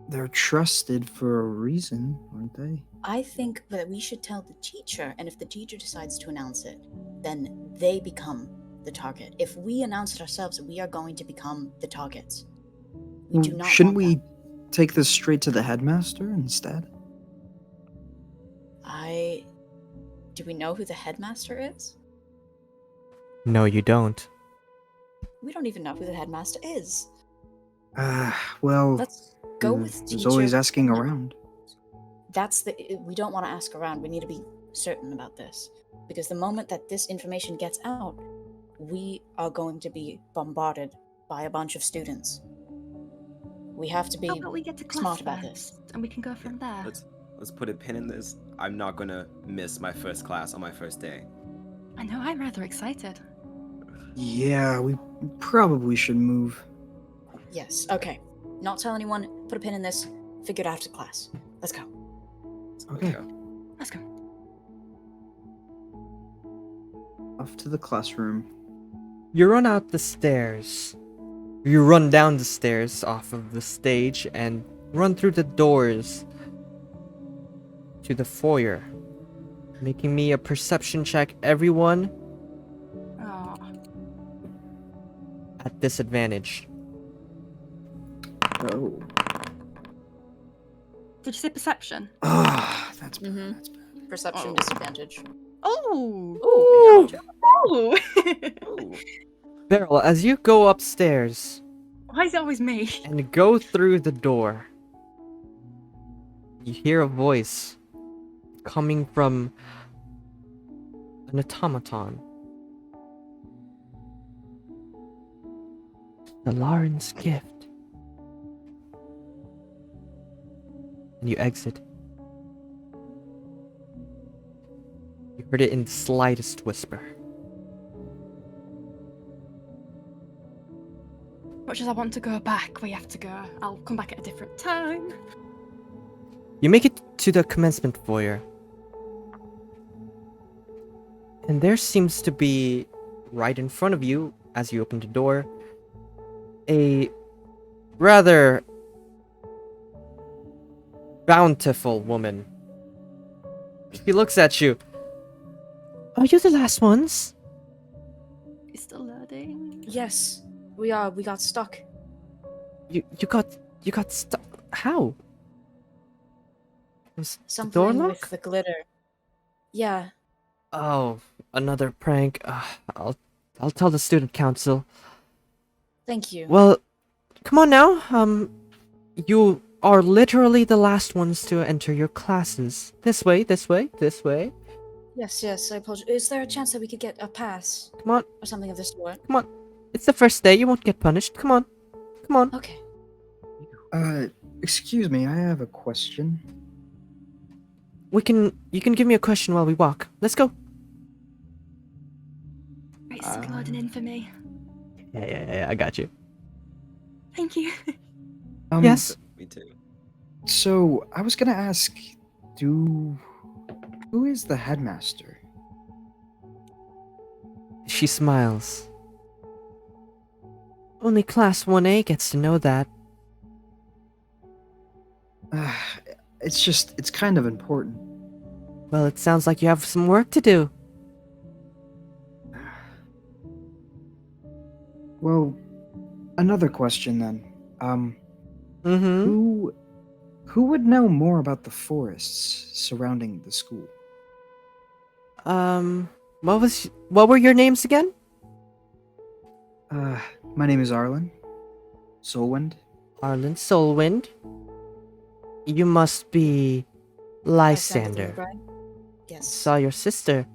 they're trusted for a reason, aren't they? I think that we should tell the teacher, and if the teacher decides to announce it, then they become the target. If we announce it ourselves, we are going to become the targets. We do not Shouldn't want we that. take this straight to the headmaster instead? Do we know who the headmaster is? No, you don't. We don't even know who the headmaster is. Well, Let's go with there's teacher. always asking around. We don't want to ask around. We need to be certain about this. Because the moment that this information gets out, we are going to be bombarded by a bunch of students. We have to be How about we get to class smart about first, this. and we can go from there. Let's put a pin in this. I'm not gonna miss my first class on my first day. I know, I'm rather excited. Yeah, we probably should move. Yes, okay. Not tell anyone, put a pin in this, figure it out after class. Let's go. Okay. Let's go. Off to the classroom. You run out the stairs. You run down the stairs off of the stage and run through the doors to the foyer. Making me a perception check, everyone, Oh, at disadvantage. Oh. did you say perception? That's bad. Mhm. That's bad. Perception Oh. disadvantage. Oh! Ooh! Oh! Ooh. Beryl, as you go upstairs Why is it always me? and go through the door, you hear a voice coming from an automaton. The Lauren's gift. And you exit. You heard it in the slightest whisper. Much as I want to go back, we have to go. I'll come back at a different time. You make it to the commencement foyer. And there seems to be, right in front of you, as you open the door, a rather bountiful woman. She looks at you. Are you the last ones? It's still loading. Yes, we are. We got stuck. You got stuck. How? Was the Something door with locked? the glitter. Yeah, Oh, another prank. I'll tell the student council. thank you. Well, come on now. You are literally the last ones to enter your classes. This way, this way, this way. Yes, I apologize. Is there a chance that we could get a pass Come on, or something of this sort? come on. It's the first day. You won't get punished. Come on, come on. Okay. Excuse me, I have a question. You can give me a question while we walk. Let's go. Right, it's loading in for me. Yeah, I got you. Thank you. Yes. Me too. So, I was gonna ask, who is the headmaster? She smiles. Only Class 1A gets to know that. It's kind of important. Well, it sounds like you have some work to do. Well, another question then. Mm-hmm. Who would know more about the forests surrounding the school? What were your names again? My name is Arlen. Solwind. Arlen Solwind. You must be Lysander. Right? Yes. Saw your sister.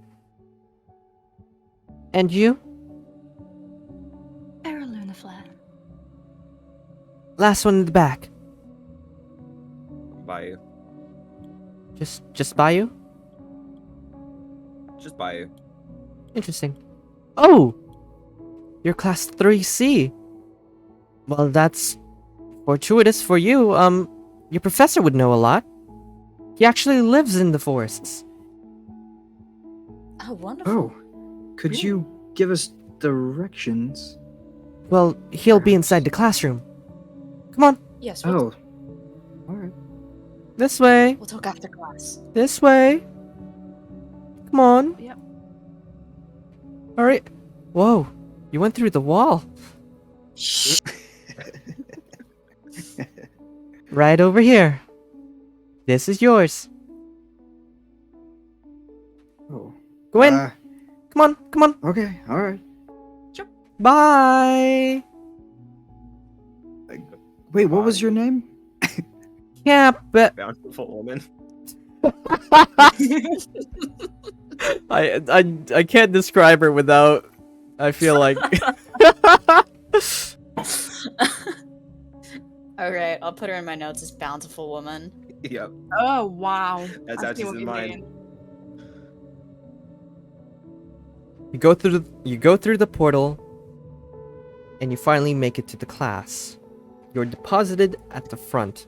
And you? Beryl Lunaflare. Last one in the back. By you. Just by you? Just by you. Interesting. Oh! You're class 3C. Well, that's fortuitous for you. Your professor would know a lot. He actually lives in the forests. Oh, wonderful. Oh, could you give us directions? Well, he'll be Perhaps. inside the classroom. Come on, Yes, we'll, Oh, all right. this way. we'll talk after class. This way. Come on. Yep. Alright. Whoa, you went through the wall. Shh. Right over here. This is yours. Oh, Go in. Come on, come on. okay, all right. Bye. Wait, what was your name? Can't bet. Bountiful woman. I can't describe her without. I feel like. Alright, I'll put her in my notes as bountiful woman. Yep. Oh wow. That's I how see she's what in you mine. mean. You go through the portal, and you finally make it to the class. You're deposited at the front.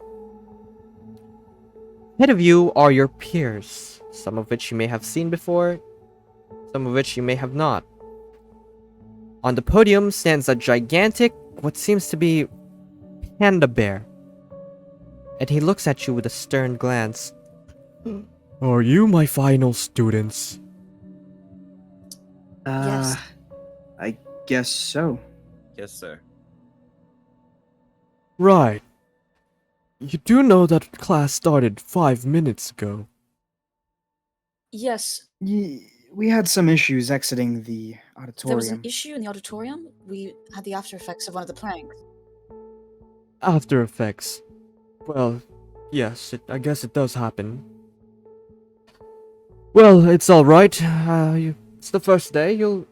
Ahead of you are your peers, some of which you may have seen before, some of which you may have not. On the podium stands a gigantic, what seems to be panda bear, and he looks at you with a stern glance. Are you my final students? Yes. I guess so. Yes, sir. Right. You do know that class started 5 minutes ago. Yes, We had some issues exiting the there was auditorium. an issue in the auditorium. We had the after effects of one of the pranks. After Effects. Well, yes, I guess it does happen. Well, it's all right. It's the first day. You'll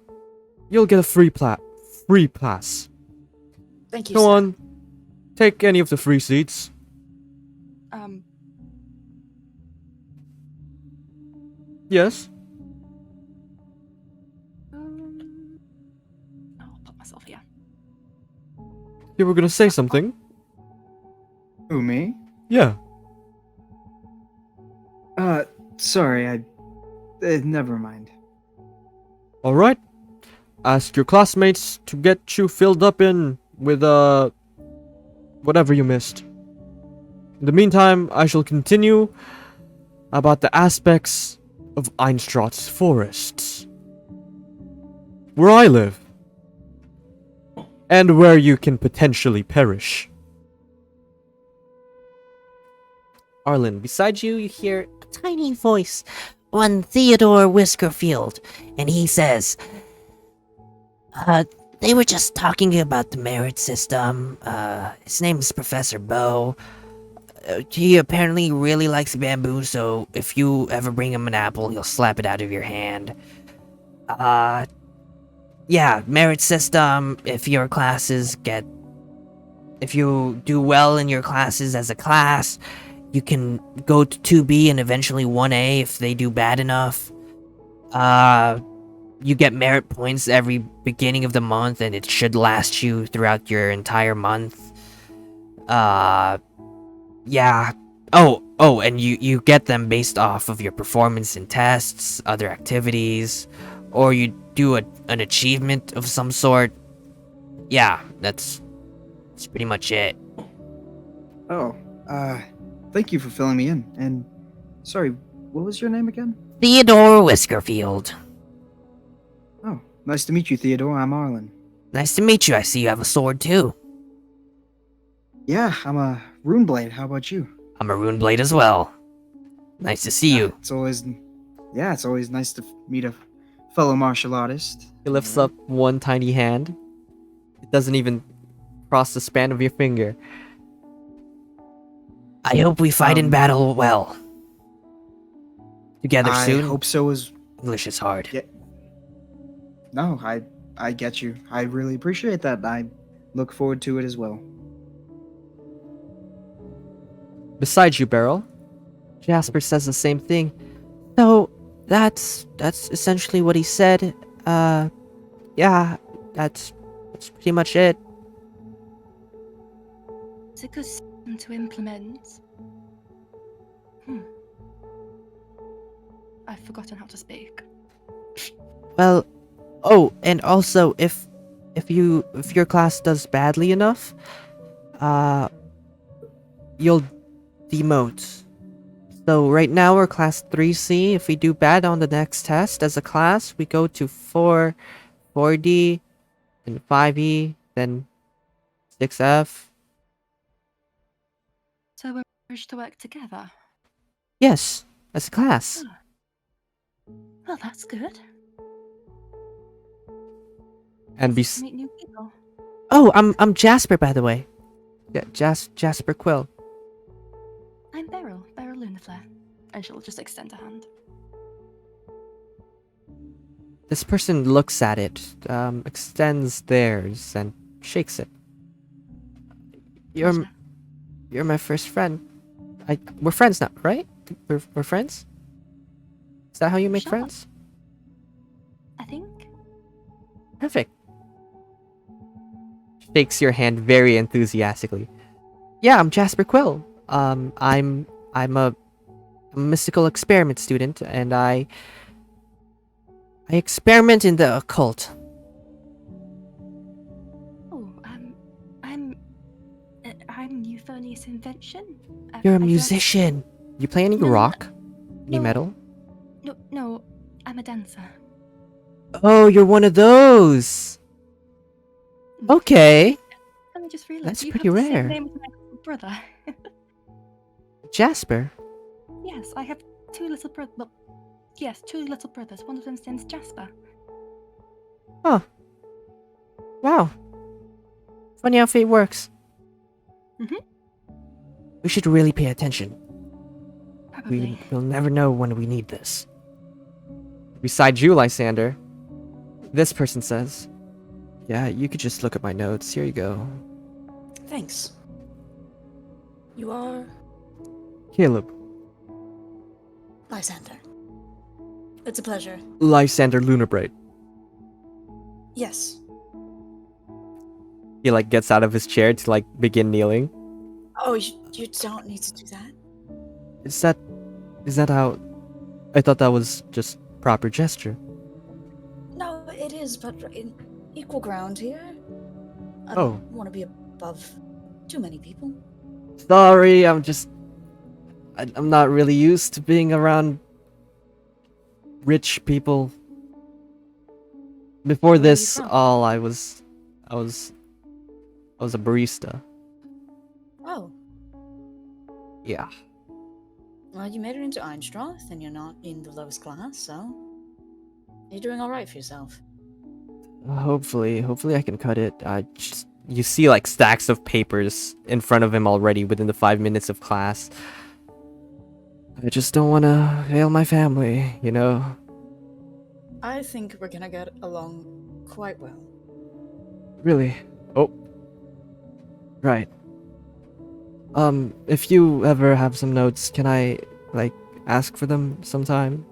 get a free pass. Thank you, Go sir. on, take any of the free seats. Yes. I'll put myself here. You were gonna say something? Who, me? Yeah. Sorry, never mind. All right. Ask your classmates to get you filled up with whatever you missed. In the meantime, I shall continue about the aspects of Einstroth's forests, where I live, and where you can potentially perish. Arlen, beside you, you hear A tiny voice, one Theodore Whiskerfield, and he says, they were just talking about the merit system. His name is Professor Bo. He apparently really likes bamboo, so if you ever bring him an apple, he'll slap it out of your hand. Yeah, merit system, if you do well in your classes as a class, you can go to 2B and eventually 1A if they do bad enough. You get merit points every beginning of the month, and it should last you throughout your entire month. Yeah. Oh, and you get them based off of your performance in tests, other activities, or you do an achievement of some sort. Yeah, that's pretty much it. Oh, thank you for filling me in. And sorry, what was your name again? Theodore Whiskerfield. Oh, nice to meet you, Theodore. I'm Arlen. Nice to meet you. I see you have a sword too. Yeah, I'm a rune blade. How about you? I'm a rune blade as well. Nice to see you. It's always nice to meet a fellow martial artist. he lifts up one tiny hand. It doesn't even cross the span of your finger. I hope we fight in Um, battle well. Together I soon. hope so as English is hard. Yeah. No, I get you. I really appreciate that. I look forward to it as well. Beside you, Beryl, Jasper says the same thing. So that's essentially what he said. Yeah, that's That's pretty much it. It's a good system to implement. I've forgotten how to speak. Well, oh, and also if your class does badly enough, you'll demote. So right now we're class 3C. If we do bad on the next test as a class, we go to 4D, then 5E, then 6F. So we're encouraged to work together. Yes, as a class. Well, that's good. And Nice to meet new people. Oh, I'm Jasper, by the way. Yeah, Jasper Quill. I'm Beryl Lunaflare. And she'll just extend a hand. this person looks at it, extends theirs, and shakes it. Pleasure. You're my first friend. We're friends now, right? We're friends? Is that how you make Sure. friends? I think. Perfect. Shakes your hand very enthusiastically. Yeah, I'm Jasper Quill. I'm a mystical experiment student, and I experiment in the occult. Oh, I'm Euphonious Invention. You're a I've learnt- musician. You play any No, rock? Any no. metal? No, I'm a dancer. Oh, you're one of those. Okay. I just realised That's you pretty have the rare. same name as my little brother. Jasper. Yes, I have two little brothers. Well, yes, two little brothers. One of them's name's Jasper. Wow. Funny how fate works. Mhm. We should really pay attention. Probably. We'll never know when we need this. Beside you, Lysander, this person says, yeah, you could just look at my notes. Here you go. Thanks. You are Caleb. Lysander. It's a pleasure. Lysander Lunarbright. Yes. He gets out of his chair to begin kneeling. Oh, you don't need to do that. Is that how? I thought that was just proper gesture. No, it is, but in equal ground here. I Oh. don't want to be above too many people. Sorry, I'm not really used to being around rich people. Before Where are you this, from? I was a barista. Oh, Yeah. well, you made it into Einstroth, and you're not in the lowest class, so you're doing all right for yourself. Hopefully I can cut it. You see stacks of papers in front of him already within the 5 minutes of class. I just don't want to fail my family, you know? I think we're gonna get along quite well. Really? Oh. Right. If you ever have some notes, can I, ask for them sometime?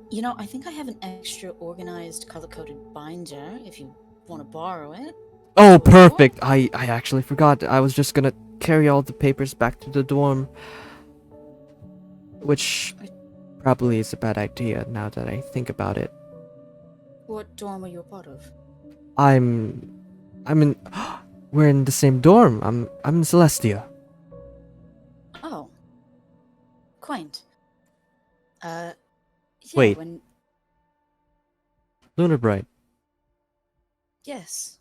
You know, I think I have an extra organized color-coded binder if you want to borrow it. Oh, perfect! I actually forgot. I was just gonna carry all the papers back to the dorm. Which probably is a bad idea now that I think about it. What dorm are you a part of? I'm in... We're in the same dorm. I'm in Celestia. Oh. Quaint. Yeah, Wait. When... Lunarbright. Yes.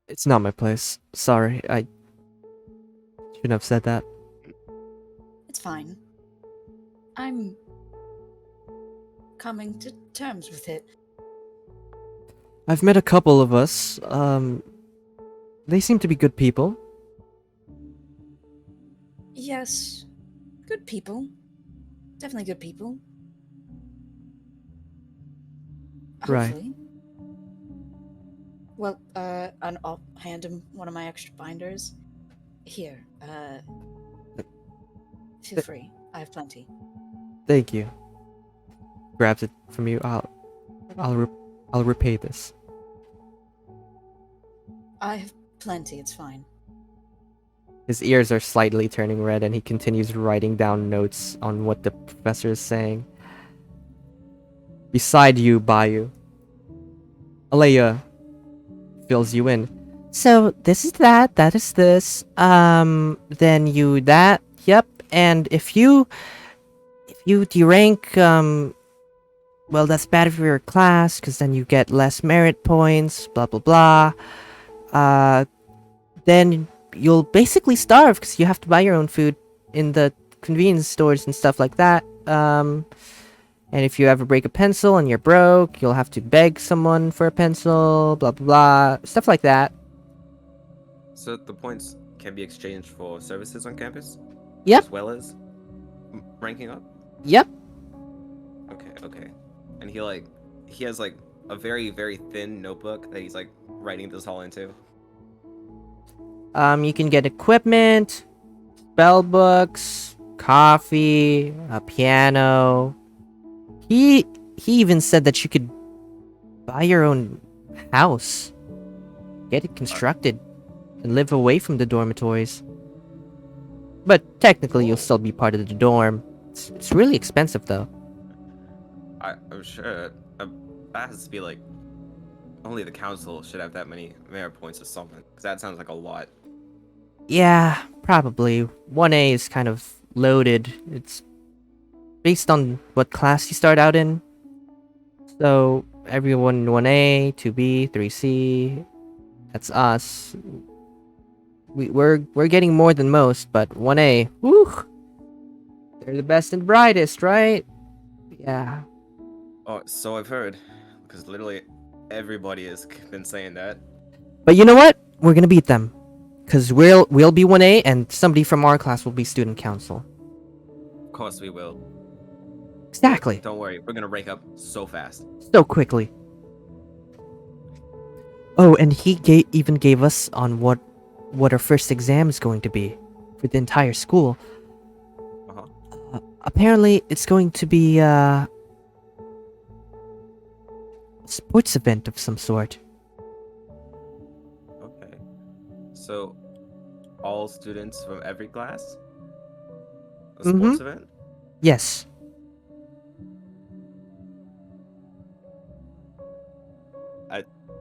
It's not my place. Sorry, I shouldn't have said that. It's fine. I'm coming to terms with it. I've met a couple of us. They seem to be good people. Yes. Good people. Definitely good people. Right. Hopefully. Well, and I'll hand him one of my extra binders. Here, feel free. I have plenty. Thank you. Grabs it from you. I'll repay this. I have plenty, it's fine. His ears are slightly turning red, and he continues writing down notes on what the professor is saying. Beside you, Bayou, Alea fills you in. So this is that. That is this. Then you that. Yep. And if you derank, well, that's bad for your class, because then you get less merit points. Blah blah blah. Then you'll basically starve because you have to buy your own food in the convenience stores and stuff like that. And if you ever break a pencil and you're broke, you'll have to beg someone for a pencil, blah blah blah, stuff like that. So the points can be exchanged for services on campus? Yep. As well as ranking up? Yep. Okay. And he has like a very, very thin notebook that he's like writing this all into. You can get equipment, spell books, coffee, a piano. He even said that you could buy your own house, get it constructed, and live away from the dormitories. But technically, you'll still be part of the dorm. It's really expensive, though. I'm sure that has to be like only the council should have that many merit points or something. Because that sounds like a lot. Yeah, probably. 1A is kind of loaded. It's based on what class you start out in. So everyone 1A, 2B, 3C, that's us. We're getting more than most, but 1A, whew, they're the best and brightest, right? Yeah. Oh, so I've heard. Because literally everybody has been saying that. But you know what? We're gonna beat them. Because we'll be 1A, and somebody from our class will be student council. Of course we will. Exactly. Don't worry, we're gonna rank up so fast. So quickly. Oh, and he even gave us on what our first exam is going to be for the entire school. Apparently, it's going to be a sports event of some sort. Okay. So, all students from every class? A sports event? Yes.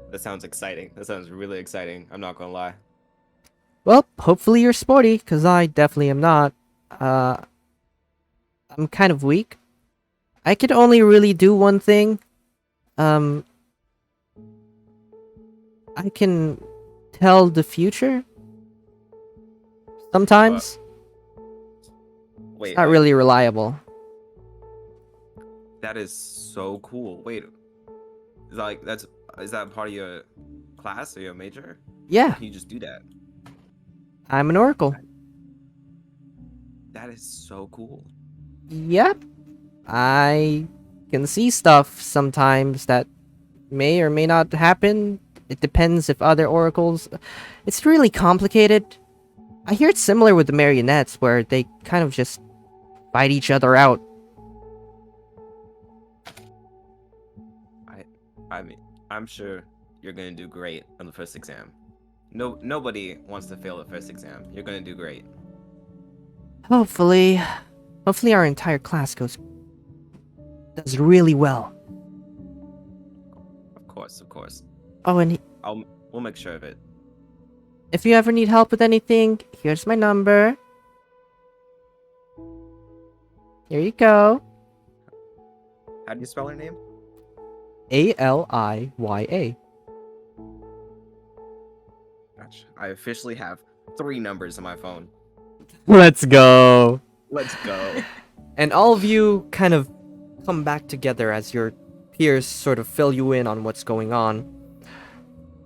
That sounds exciting. That sounds really exciting. I'm not gonna lie. Well, hopefully you're sporty, because I definitely am not. I'm kind of weak. I could only really do one thing. I can tell the future. Sometimes. Wait, It's not really reliable. that is so cool. Wait, is that part of your class or your major? Yeah, Can you just do that? I'm an oracle. That is so cool. Yep. I can see stuff sometimes that may or may not happen. It depends if other oracles... It's really complicated. I hear it's similar with the marionettes, where they kind of just fight each other out. I mean, I'm sure you're gonna do great on the first exam. Nobody wants to fail the first exam. You're gonna do great. Hopefully our entire class does really well. Of course. Oh, and We'll make sure of it. if you ever need help with anything, here's my number. Here you go. How do you spell her name? Aliya. Gotcha. I officially have 3 numbers on my phone. Let's go. Let's go. And all of you kind of come back together as your peers sort of fill you in on what's going on.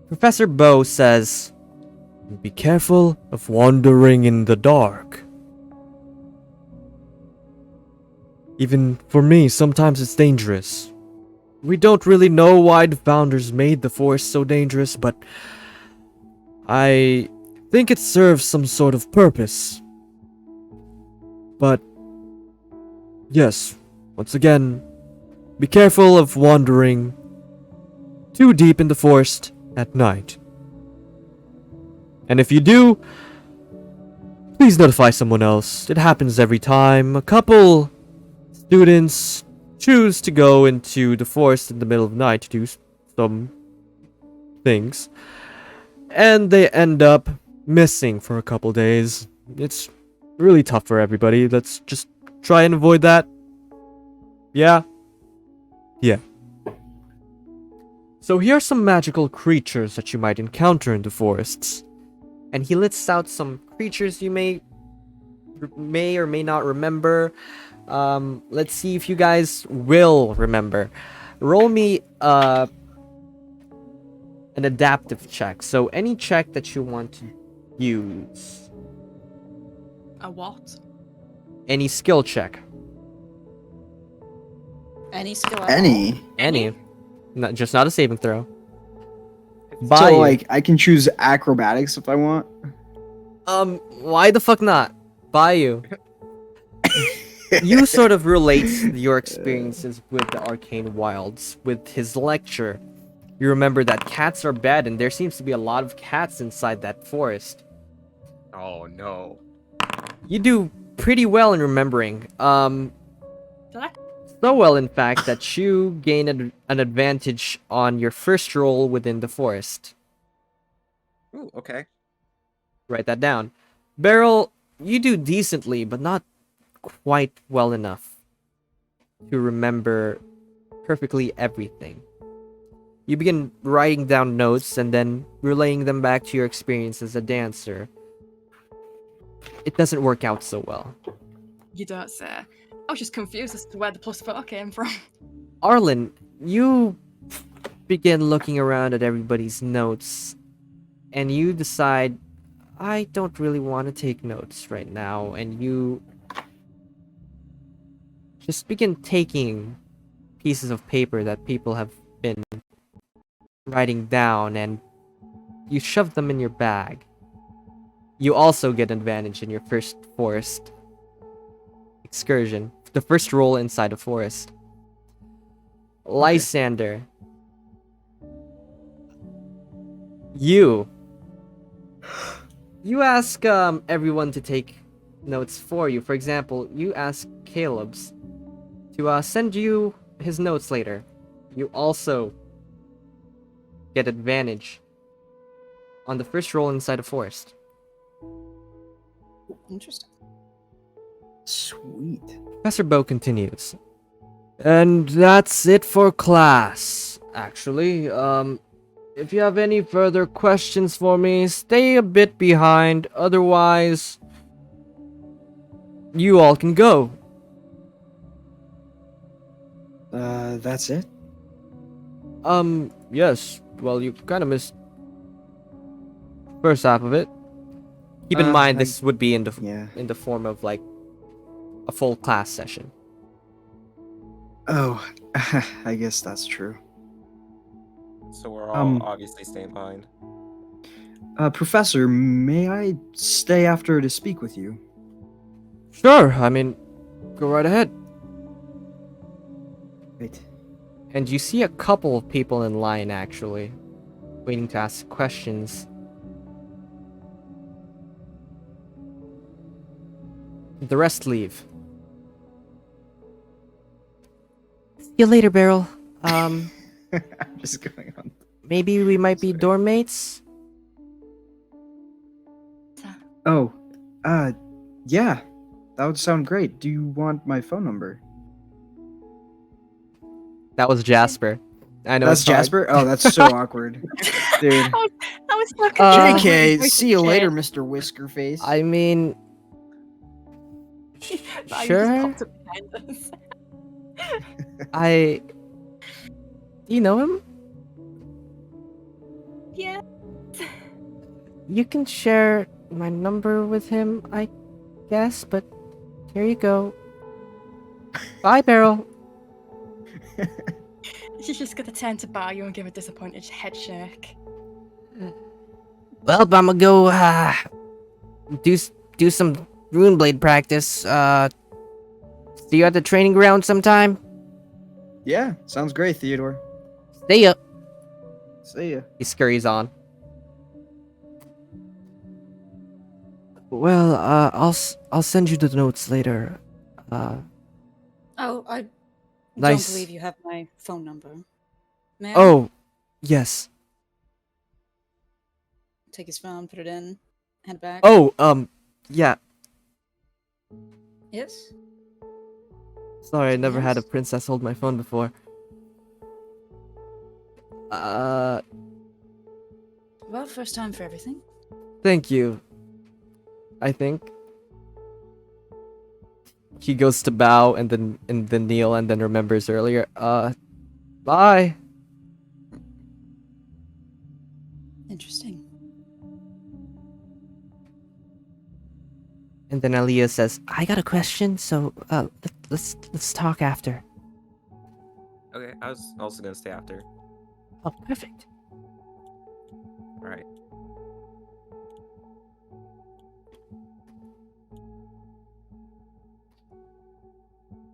Professor Bo says, "Be careful of wandering in the dark. Even for me, sometimes it's dangerous. We don't really know why the founders made the forest so dangerous, but I think it serves some sort of purpose. But yes, once again, be careful of wandering too deep in the forest at night. And if you do, please notify someone else. It happens every time a couple students choose to go into the forest in the middle of the night to do some things, and they end up missing for a couple days. It's really tough for everybody. Let's just try and avoid that. Yeah? Yeah. So here are some magical creatures that you might encounter in the forests. And he lists out some creatures you may or may not remember. Let's see if you guys will remember. Roll me an adaptive check. So any check that you want to use. A what? Any skill check. Any skill? at Any. Any. Not a saving throw. So Bayou. like I can choose acrobatics if I want. Why the fuck not? Bayou. You sort of relate your experiences with the arcane wilds with his lecture. You remember that cats are bad, and there seems to be a lot of cats inside that forest. Oh no. You do pretty well in remembering. Did I? So well, in fact, that you gain an advantage on your first roll within the forest. Ooh, okay. Write that down. Beryl, you do decently, but not quite well enough to remember perfectly everything. You begin writing down notes and then relaying them back to your experience as a dancer. It doesn't work out so well. You don't say. I was just confused as to where the +4 came from. Arlen, you begin looking around at everybody's notes, and you decide, I don't really want to take notes right now, and you just begin taking pieces of paper that people have been writing down, and you shove them in your bag. You also get advantage in your first forest excursion, the first roll inside a forest. Lysander, you ask everyone to take notes for you. For example, you ask Caleb's to send you his notes later. You also get advantage on the first roll inside a forest. Interesting. Sweet. Professor Bo continues. And that's it for class, actually. If you have any further questions for me, stay a bit behind. Otherwise, you all can go. That's it? Yes. Well, you kind of missed first half of it. Keep in mind, this would be in the form of like a full class session. Oh, I guess that's true. So we're all obviously staying behind. Professor, may I stay after to speak with you? Sure. I mean, go right ahead. Wait. And you see a couple of people in line, actually, waiting to ask questions. The rest leave. See you later, Beryl. I'm just going on. Maybe we might be dorm mates? Oh, yeah. That would sound great. Do you want my phone number? That was Jasper. I know. That's it's hard. Jasper? Oh, that's so awkward. Dude. I was so confused. JK, see you later, Mr. Whiskerface. I mean, That sure. just popped up behind us. Do you know him? Yeah. You can share my number with him, I guess, but here you go. Bye, Beryl. She's just gonna turn to Bayou and give a disappointed head shake. Well, I'ma go do some Runeblade practice. See you at the training ground sometime. Yeah, sounds great, Theodore. See ya. See ya. He scurries on. Well, I'll send you the notes later. Oh, I Nice. don't believe you have my phone number. May I Oh, yes. take his phone, put it in, head back? Oh, yeah. Yes? Sorry, I never had a Yes? princess hold my phone before. Well, first time for everything. Thank you. I think. He goes to bow and then kneel and then remembers earlier. Bye. Interesting. And then Aliyah says, I got a question, so let's talk after. Okay, I was also gonna stay after. Oh, perfect. All right.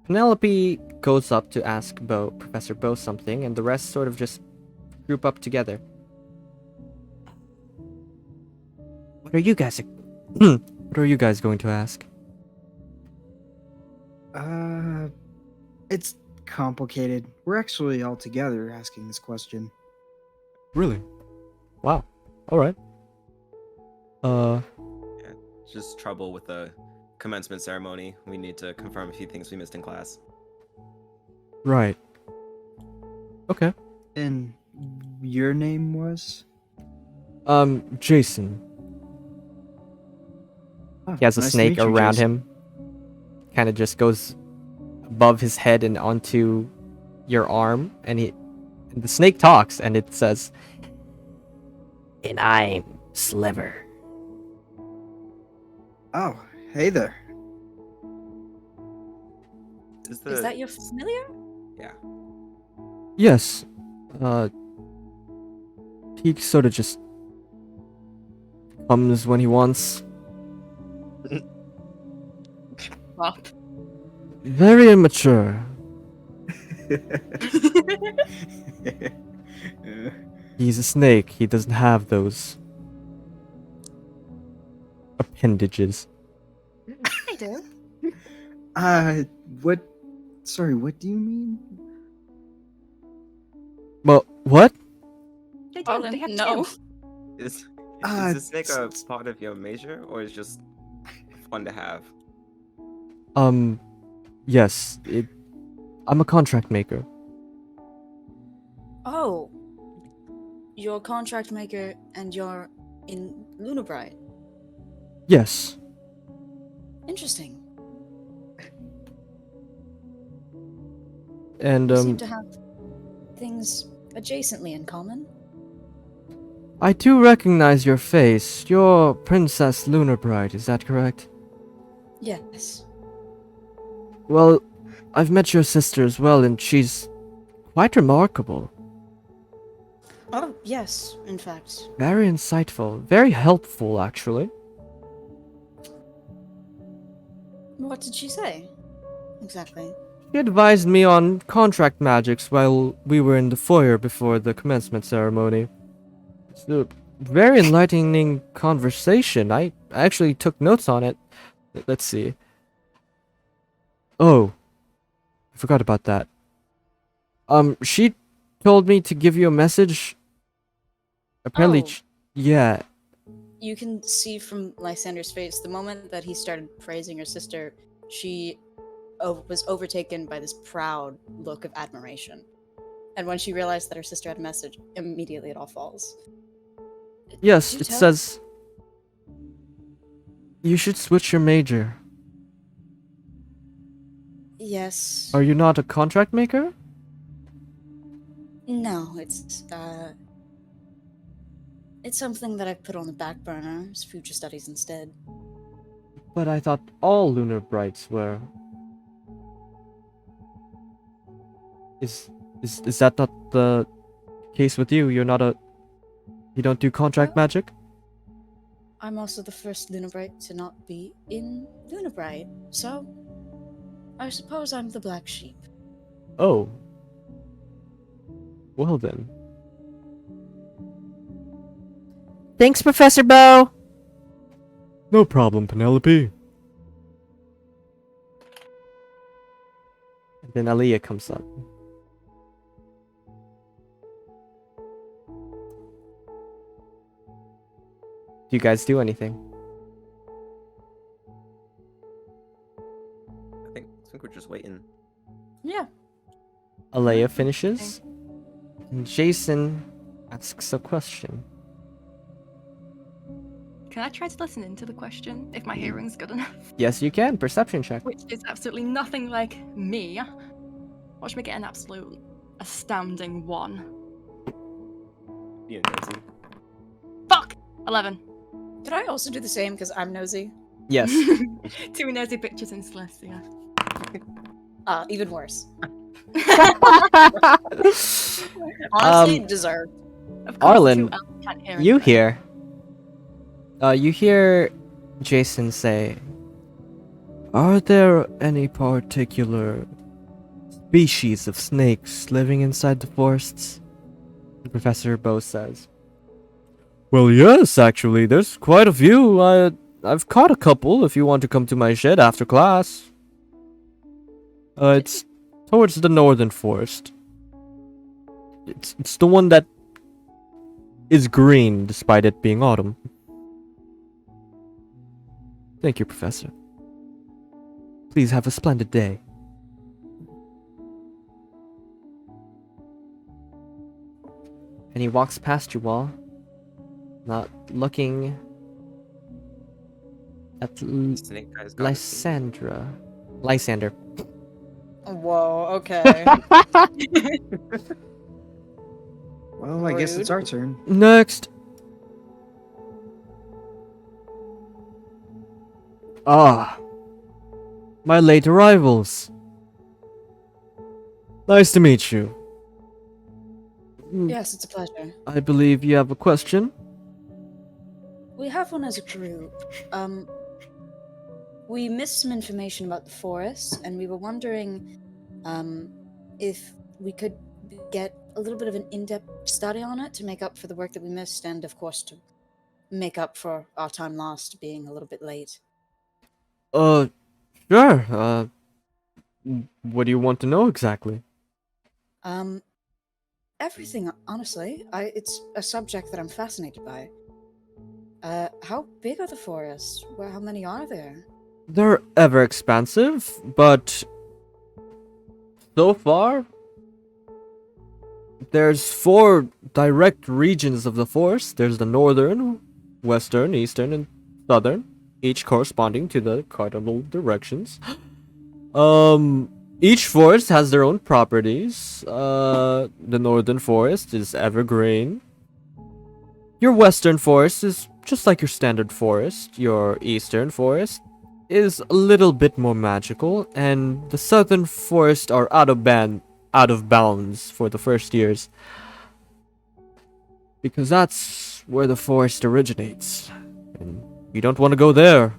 Penelope goes up to ask Professor Bo something, and the rest sort of just group up together. What are you guys? What are you guys going to ask? It's complicated. We're actually all together asking this question. Really? Wow. All right. Yeah, just trouble with the commencement ceremony. We need to confirm a few things we missed in class. Right. Okay. And your name was? Jason. Oh, He has a nice to snake meet you, around Jason. him. Kind of just goes above his head and onto your arm, and the snake talks, and it says, And I'm Sliver. Oh, hey there. Is Is that your familiar? Yeah. "Yes." He sort of just comes when he wants. Up. Very immature. He's a snake. He doesn't have those appendages. I do. What? Sorry, what do you mean? Well, what? They do. Arlen, They have no. two. Is Uh, this snake a part of your major, or is just fun to have? Yes. I'm a contract maker. Oh. You're a contract maker and you're in Lunar Bride. Yes. Interesting. And You seem to have things adjacently in common. I do recognize your face. You're Princess Lunar Bride, is that correct? Yes. Well, I've met your sister as well, and she's quite remarkable. Oh, yes, in fact. Very insightful. Very helpful, actually. What did she say? Exactly. She advised me on contract magics while we were in the foyer before the commencement ceremony. It's a very enlightening conversation. I actually took notes on it. Let's see. Oh, I forgot about that. She told me to give you a message. Apparently, Oh. yeah. You can see from Lysander's face, the moment that he started praising her sister, she was overtaken by this proud look of admiration. And when she realized that her sister had a message, immediately it all falls. Yes, Do it tell. says you should switch your major. Yes. Are you not a contract maker? No, it's something that I've put on the back burner as future studies instead. But I thought all lunar brights were. Is that not the case with you? You don't do contract Well- magic? I'm also the first Lunabrite to not be in Lunabrite, so I suppose I'm the black sheep. Oh. Well then. Thanks, Professor Bo. No problem, Penelope. And then Aaliyah comes up. Do you guys do anything? I think we're just waiting. Yeah. Aaliyah finishes. And Jason asks a question. Can I try to listen into the question if my hearing's good enough? Yes, you can. Perception check. Which is absolutely nothing like me. Watch me get an absolute astounding 1. Yeah, nosy. Fuck! 11. Did I also do the same because I'm nosy? Yes. 2 nosy bitches in Celestia. Even worse. Honestly, deserved. Of course, Arlen, 2 elves can't hear you anything. hear. You hear Jason say, "Are there any particular species of snakes living inside the forests?" Professor Bo says, "Well, yes, actually, there's quite a few. I've caught a couple if you want to come to my shed after class. It's towards the northern forest. It's the one that is green despite it being autumn." Thank you, Professor. Please have a splendid day. And he walks past you all, not looking at Snake guy's got us. Lysander. Whoa, okay. Well, I guess it's Rude. our turn. Next. Ah, my late arrivals. Nice to meet you. Yes, it's a pleasure. I believe you have a question. We have one as a group. We missed some information about the forest, and we were wondering if we could get a little bit of an in-depth study on it to make up for the work that we missed, and of course to make up for our time lost being a little bit late. Sure. What do you want to know exactly? Everything, honestly. It's a subject that I'm fascinated by. How big are the forests? How many are there? They're ever expansive, but so far, there's 4 direct regions of the forest. There's the northern, western, eastern, and southern, each corresponding to the cardinal directions. Each forest has their own properties. The northern forest is evergreen. Your western forest is just like your standard forest. Your eastern forest is a little bit more magical, and the southern forest are out of bounds for the first years, because that's where the forest originates, and you don't want to go there.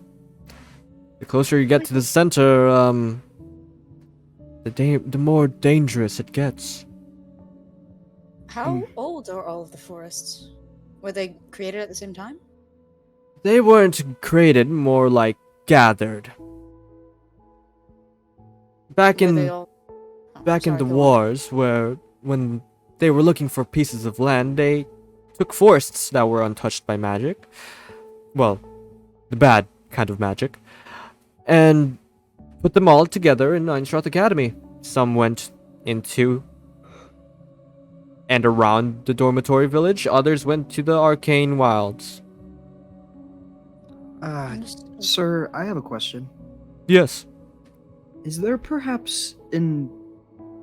The closer you get to the center, the more dangerous it gets. How old are all of the forests? Were they created at the same time? They weren't created, more like gathered. Back Were in they all... Oh, back in sorry, the go on. wars, when they were looking for pieces of land, they took forests that were untouched by magic. Well, the bad kind of magic. And put them all together in Einstroth Academy. Some went into and around the dormitory village, others went to the arcane wilds. Understood. Sir, I have a question. Yes. Is there perhaps an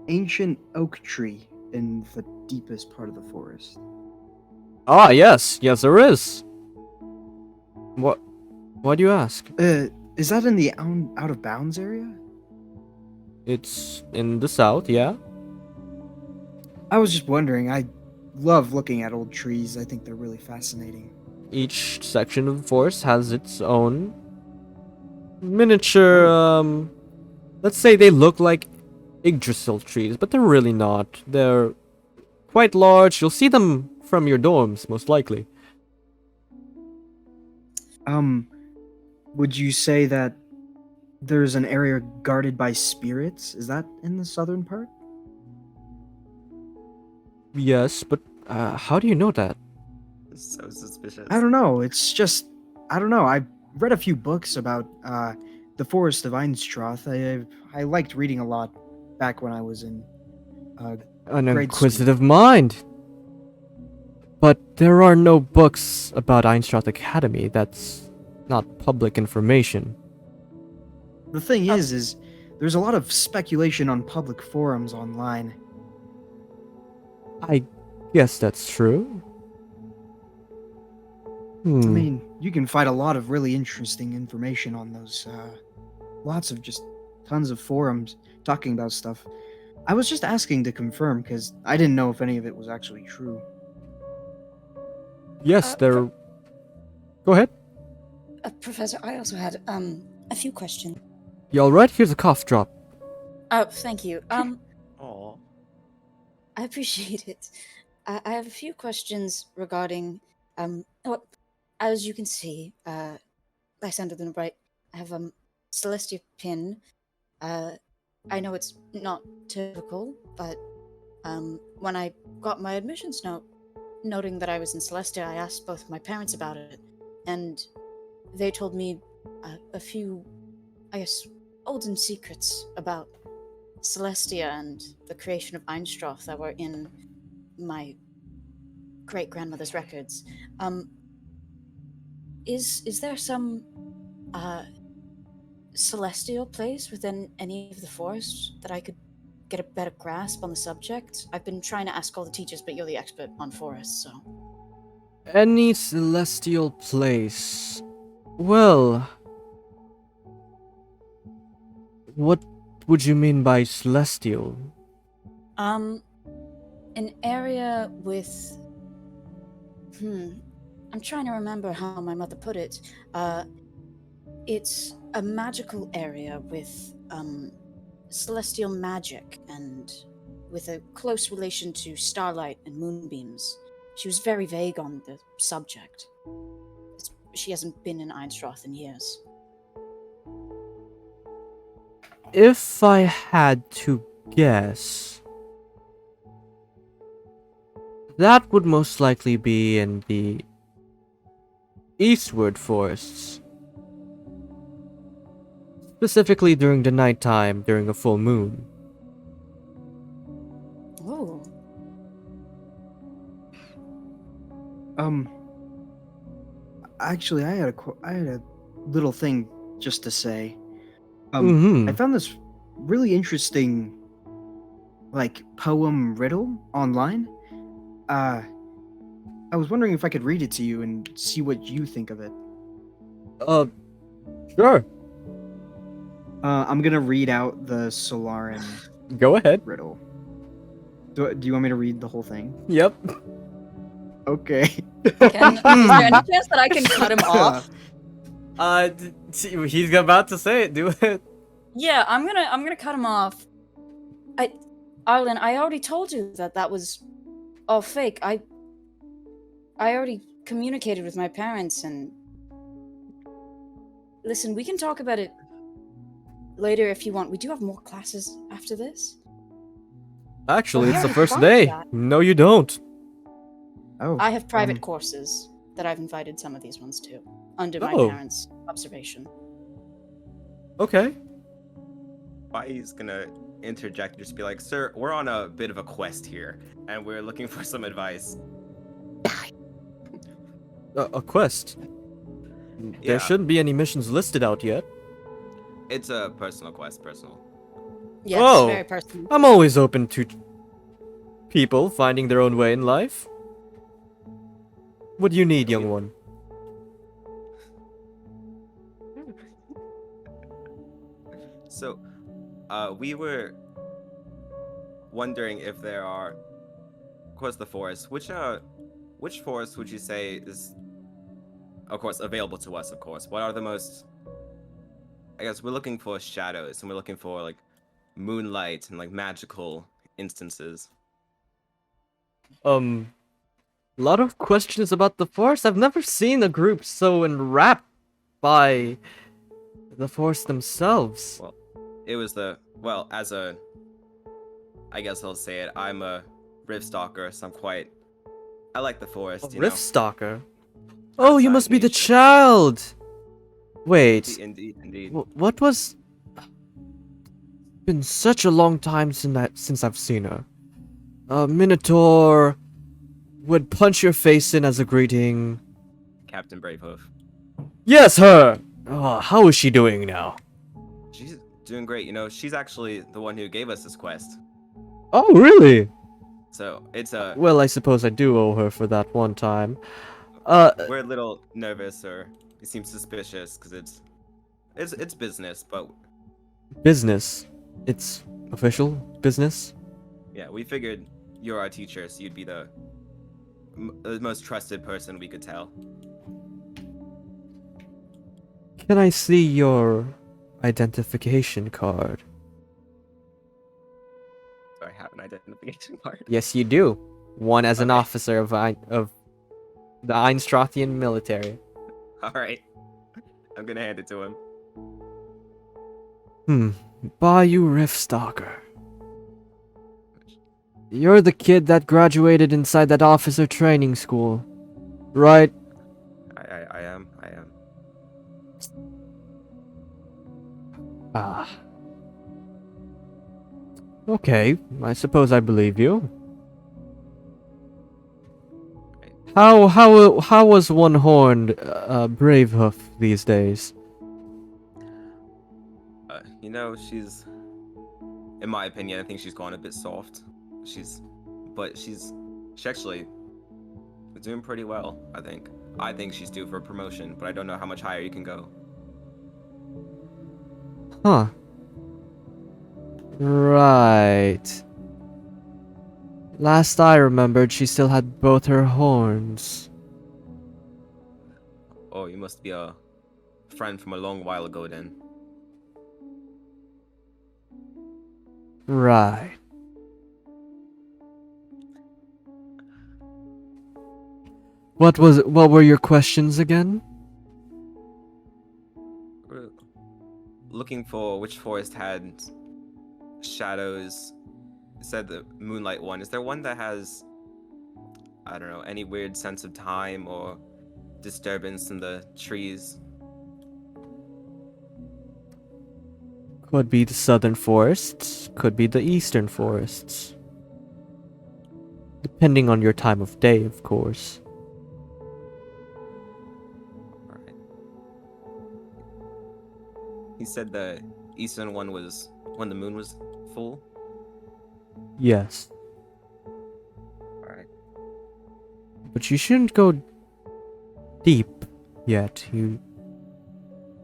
ancient oak tree in the deepest part of the forest? Ah, yes. Yes, there is. What? Why do you ask? Is that in the out of bounds area? It's in the south, yeah? I was just wondering. I love looking at old trees. I think they're really fascinating. Each section of the forest has its own miniature, let's say they look like Yggdrasil trees, but they're really not. They're quite large. You'll see them from your dorms, most likely. Would you say that there's an area guarded by spirits? Is that in the southern part? Yes, but how do you know that? So suspicious. I don't know. It's just I don't know. I read a few books about the forest of Einstroth. I liked reading a lot back when I was in An grade school. inquisitive mind. But there are no books about Einstroth Academy. That's not public information. The thing is there's a lot of speculation on public forums online. I guess that's true. I mean, you can find a lot of really interesting information on those. Lots of just tons of forums talking about stuff. I was just asking to confirm because I didn't know if any of it was actually true. Yes, there. Go ahead. Professor, I also had a few questions. You alright? Here's a cough drop. Oh, thank you. Aw. I appreciate it. I have a few questions regarding well, as you can see, by sound of the bright, I have Celestia pin. I know it's not typical, but when I got my admissions note, noting that I was in Celestia, I asked both my parents about it, and they told me a few, I guess, olden secrets about Celestia and the creation of Einstroth that were in my great-grandmother's records. Is there some celestial place within any of the forests that I could get a better grasp on the subject? I've been trying to ask all the teachers, but you're the expert on forests, so... Any celestial place. Well. What would you mean by celestial? An area with... I'm trying to remember how my mother put it. It's a magical area with, celestial magic and with a close relation to starlight and moonbeams. She was very vague on the subject. She hasn't been in Einstroth in years. If I had to guess, that would most likely be in the eastward forests. Specifically during the nighttime, during a full moon. Oh. Actually, I had a little thing just to say. I Mhm. found this really interesting, like, poem riddle online. I was wondering if I could read it to you and see what you think of it. Sure. I'm gonna read out the Solaran Go ahead. riddle. Do you want me to read the whole thing? Yep. Okay. Is there any chance that I can cut him off? He's about to say it. Do it. Yeah, I'm gonna cut him off. Arlen, I already told you that was all fake. I already communicated with my parents, and listen, we can talk about it later if you want. We do have more classes after this. Actually, Well, it's the yeah, first fuck day. that. No, you don't. Oh. I have private courses that I've invited some of these ones to, under my Oh. parents' observation. Okay. Bai's gonna interject and just be like, "Sir, we're on a bit of a quest here, and we're looking for some advice." A quest. Yeah. There shouldn't be any missions listed out yet. It's a personal quest, personal. Yes, Oh. very personal. I'm always open to people finding their own way in life. What do you need, young one? So, we were wondering if there are, of course, the forest. Which forest would you say is, of course, available to us? Of course, what are the most? I guess we're looking for shadows, and we're looking for like moonlight and like magical instances. A lot of questions about the forest. I've never seen a group so enwrapped by the Force themselves. Well, it was as a, I guess I'll say it. I'm a Rift Stalker, so I like the forest. A You Rift know. Stalker? Oh, you Outside must be the nature. child! Wait, Indeed. what was... Been such a long time since I've seen her. A Minotaur would punch your face in as a greeting. Captain Bravehoof. Yes, her! Oh, how is she doing now? She's doing great. You know, she's actually the one who gave us this quest. Oh, really? So it's a Well, I suppose I do owe her for that one time. we're a little nervous, or it seems suspicious because it's business, but Business. It's official business? yeah, we figured you're our teacher, so you'd be the most trusted person we could tell. Can I see your identification card? So I have an identification card. Yes, you do. One as an Okay. officer of the Einstrothian military. All right, I'm gonna hand it to him. Bayou Rift Stalker. You're the kid that graduated inside that officer training school, right? I am. Ah. Okay, I suppose I believe you. How was one-horned Bravehoof these days? You know, she's, in my opinion, I think she's gone a bit soft. She actually is doing pretty well. I think she's due for a promotion, but I don't know how much higher you can go. Huh. Right. Last I remembered, she still had both her horns. Oh, you must be a friend from a long while ago then. Right. What were your questions again? We're looking for which forest had shadows. It said the moonlight one. Is there one that has, I don't know, any weird sense of time or disturbance in the trees? Could be the southern forests, could be the eastern forests. Depending on your time of day, of course. Alright. He said the eastern one was when the moon was full. Yes. Alright. But you shouldn't go deep yet.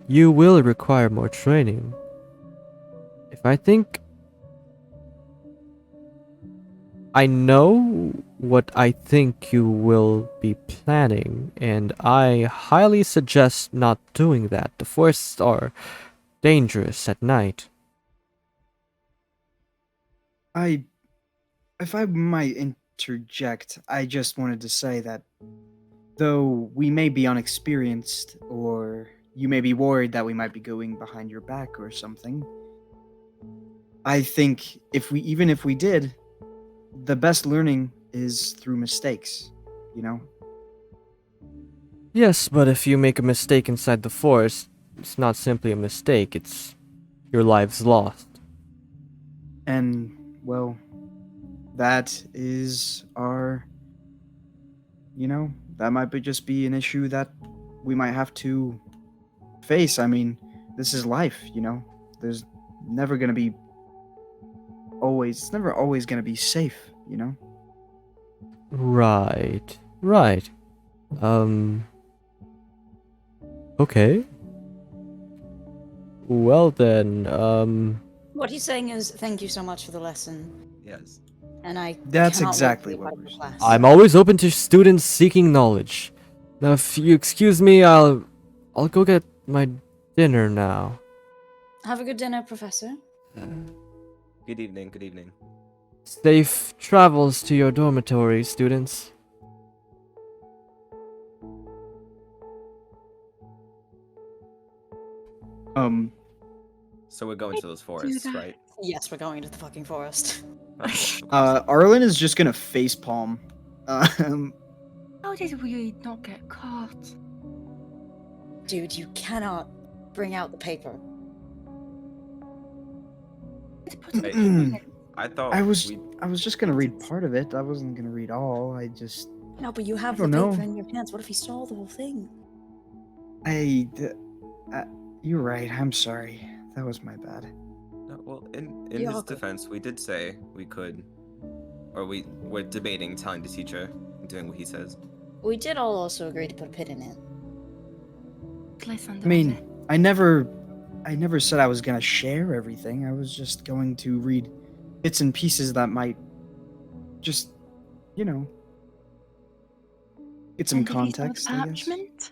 You will require more training. If I think I know what I think you will be planning, and I highly suggest not doing that. The forests are dangerous at night. If I might interject, I just wanted to say that though we may be unexperienced, or you may be worried that we might be going behind your back or something, I think even if we did, the best learning is through mistakes, you know? Yes, but if you make a mistake inside the forest, it's not simply a mistake, it's your lives lost. And, well, that is our, that might just be an issue that we might have to face. I mean, this is life, There's never going to be it's never always going to be safe, Right. Okay. Well then, What he's saying is, thank you so much for the lesson, Yes. and I. That's cannot wait to exactly be what part of we're the class. I'm always open to students seeking knowledge. Now, if you excuse me, I'll go get my dinner now. Have a good dinner, Professor. Good evening. Safe travels to your dormitory, students. So we're going to those forests, that. right? Yes, we're going into the fucking forest. Of course, of course. Arlen is just gonna facepalm. How did we not get caught? Dude, you cannot bring out the paper. I thought I was we just gonna read part of it. I wasn't gonna read all. I just No, but you have the don't paper know. in your hands. What if he stole the whole thing? You're right. I'm sorry. That was my bad. no, well, in You're his all good. defense, we did say we could, or we were debating telling the teacher, doing what he says. We did all also agree to put a pin in it. I mean, I never said I was gonna share everything. I was just going to read bits and pieces that might just, you know, get some context, I guess. Parchment?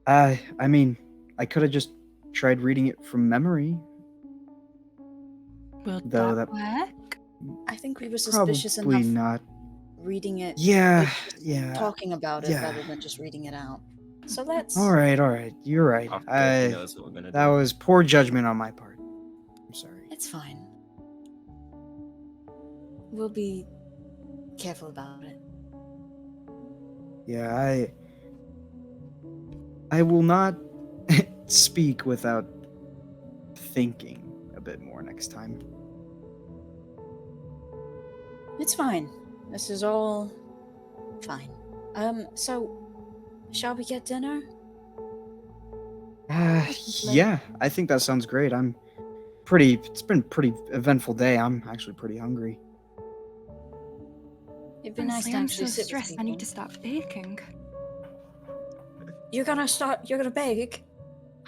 I mean, I could have just tried reading it from memory. Will Though that that- work? I think we were suspicious Probably enough not. reading it, Yeah, like, just yeah. talking about it yeah. rather than just reading it out. So let's. All right. You're right. Officer, he knows what we're gonna That do. was poor judgment on my part. I'm sorry. It's fine. We'll be careful about it. Yeah, I will not speak without thinking a bit more next time. It's fine. This is all fine. So shall we get dinner? Yeah, I think that sounds great. It's been a pretty eventful day. I'm actually pretty hungry. It'd be nice Honestly, to I'm actually so sit with stressed. I need people. to start baking. You're gonna bake?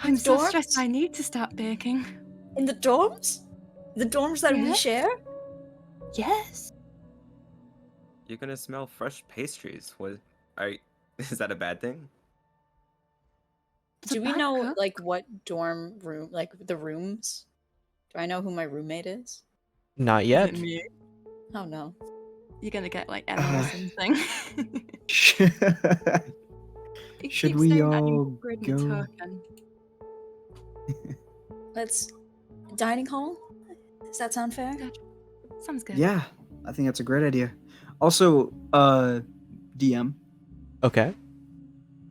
I'm the so dorms? stressed. I need to start baking. In the dorms? The dorms that we Yeah. share? Yes. You're gonna smell fresh pastries. What? Is that a bad thing? It's a Do we bad know cook. like what dorm room, like the rooms? Do I know who my roommate is? Not Is yet. it me? Oh no. You're gonna get like Emma or something. He Should keeps we saying I need all to upgrade my go? token. Let's dining hall? Does that sound fair? Sounds good. Yeah, I think that's a great idea. Also, DM. Okay.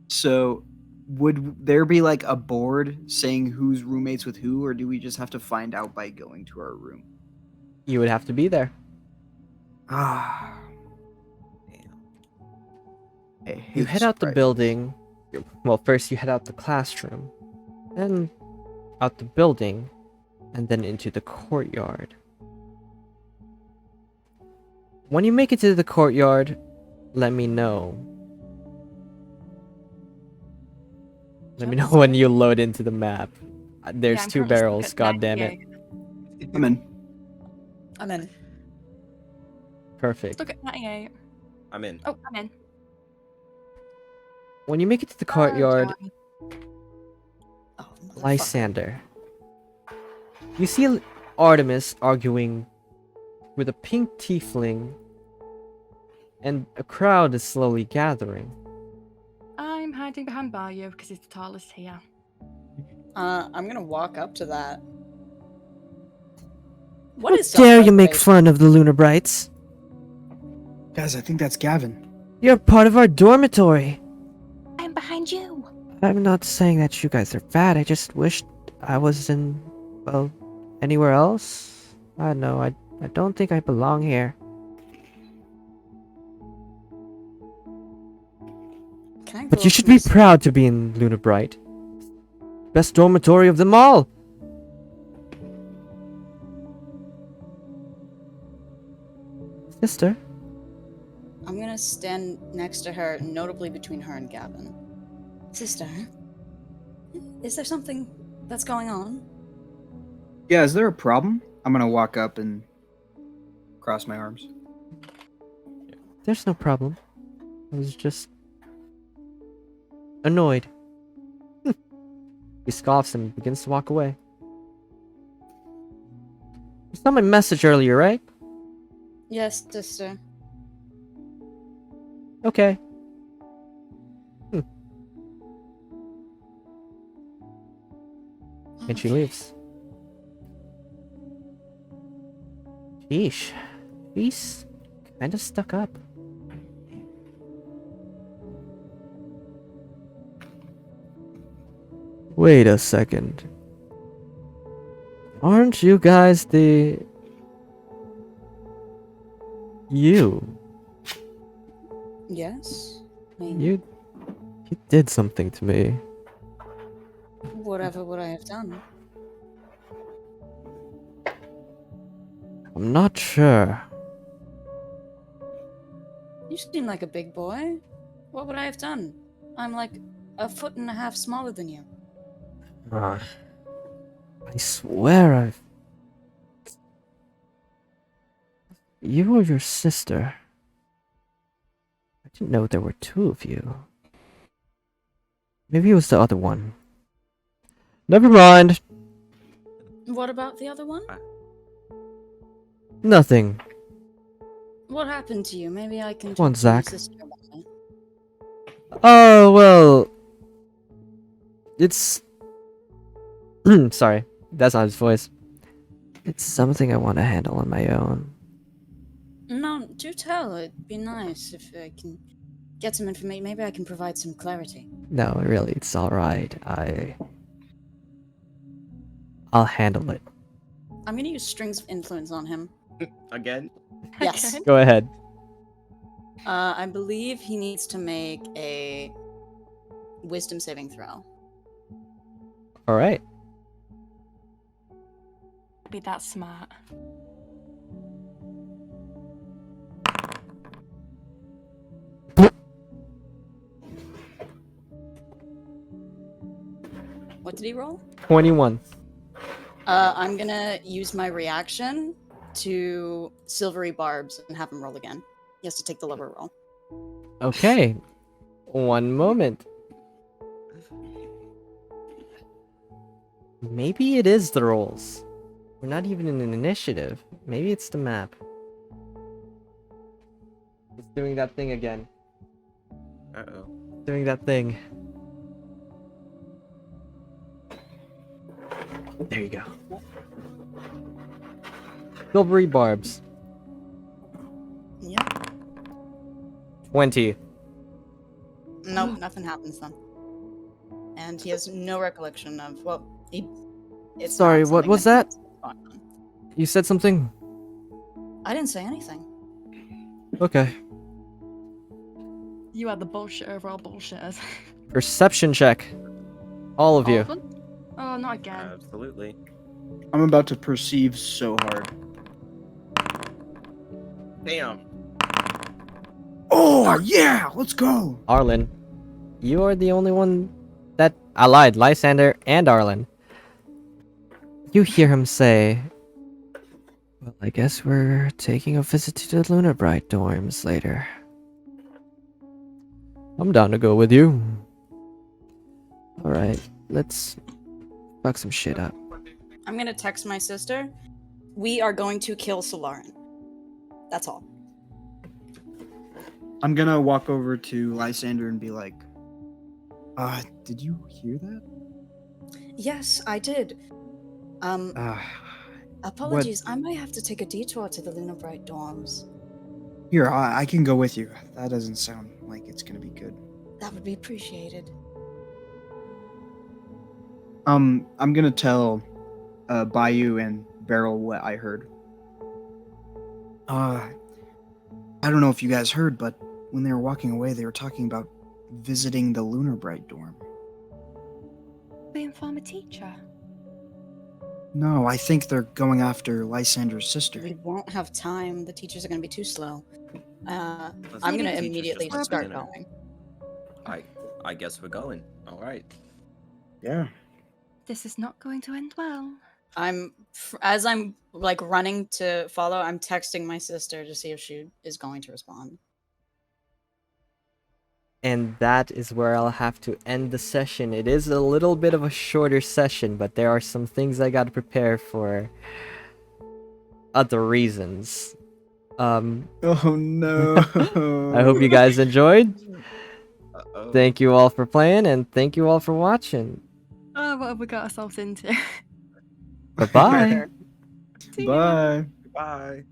So, would there be like a board saying who's roommates with who, or do we just have to find out by going to our room? You would have to be there. Ah. You head out the building. Well, first you head out the classroom, then out the building, and then into the courtyard. When you make it to the courtyard, let me know. Let me know when you load into the map. There's Yeah, I'm two currently stuck barrels, at god damn it. 98. I'm in. I'm in. Perfect. Stuck at 98. I'm in. Oh, I'm in. When you make it to the Oh, courtyard, darn. Oh, motherfucker. Lysander, you see Artemis arguing with a pink tiefling, and a crowd is slowly gathering. I'm hiding behind Bayou because he's the tallest here. I'm gonna walk up to that. What is How dare you make self-preservation? fun of the Lunar Brights? Guys, I think that's Gavin. You're part of our dormitory. I'm behind you. I'm not saying that you guys are bad. I just wished I was in, well, anywhere else. I don't know. I don't think I belong here. Can I But go you up should to be this- proud to be in Lunar Bright. Best dormitory of them all. Sister, I'm gonna stand next to her, notably between her and Gavin. Sister, is there something that's going on? Yeah, is there a problem? I'm gonna walk up and cross my arms. there's no problem. I was just annoyed. He scoffs and begins to walk away. You saw my message earlier, right? Yes, sister. Okay. And she leaves. Sheesh. She's kind of stuck up. Wait a second. Aren't you guys the... You? Yes? I mean, You did something to me. whatever would I have done? I'm not sure. You seem like a big boy. What would I have done? I'm like 1.5 feet smaller than you. I swear I've... You or your sister? I didn't know there were two of you. Maybe it was the other one. Never mind. What about the other one? Nothing. What happened to you? Maybe I can Come on, talk to your Zach. sister about it. Oh, well... It's... Sorry, that's not his voice. It's something I want to handle on my own. No, do tell. It'd be nice if I can get some information. Maybe I can provide some clarity. No, really, it's alright. I'll handle it. I'm gonna use strings of influence on him. Again? Yes. Okay. Go ahead. I believe he needs to make a wisdom saving throw. Alright. Be that smart. What did he roll? 21. I'm gonna use my reaction to silvery barbs and have him roll again. He has to take the lower roll. Okay. One moment. Maybe it is the rolls. We're not even in an initiative. Maybe it's the map. It's doing that thing again. Uh-oh. Doing that thing. There you go. Silvery barbs. Yep. 20. Nope, nothing happens then. And he has no recollection of, well, he... It's Sorry, not what something was that? that? he's fought on. You said something? I didn't say anything. Okay. You are the bullshit over all bullshitters. Perception check. All of All you. of them? Oh, not again. Absolutely. I'm about to perceive so hard. Damn. Oh, yeah! Let's go! Arlen, you are the only one that... I lied. Lysander and Arlen. You hear him say... Well, I guess we're taking a visit to the Lunar Bright dorms later. I'm down to go with you. Alright, let's fuck some shit up. I'm gonna text my sister. We are going to kill Solarin. That's all. I'm gonna walk over to Lysander and be like, did you hear that? Yes, I did. Apologies, I might have to take a detour to the Lunar Bright dorms. Here, I can go with you. That doesn't sound like it's gonna be good. That would be appreciated. I'm gonna tell Bayou and Beryl what I heard. I don't know if you guys heard, but when they were walking away, they were talking about visiting the Lunar Bright dorm. They inform a teacher. No, I think they're going after Lysander's sister. We won't have time. The teachers are gonna be too slow. I'm Maybe gonna the teachers immediately just start dinner. going. I guess we're going. All right. Yeah. This is not going to end well. As I'm like running to follow, I'm texting my sister to see if she is going to respond. And that is where I'll have to end the session. It is a little bit of a shorter session, but there are some things I gotta prepare for other reasons. Oh no. I hope you guys enjoyed. Uh-oh. Thank you all for playing, and thank you all for watching. Oh, what have we got ourselves into? Bye bye. See ya. Bye. Bye.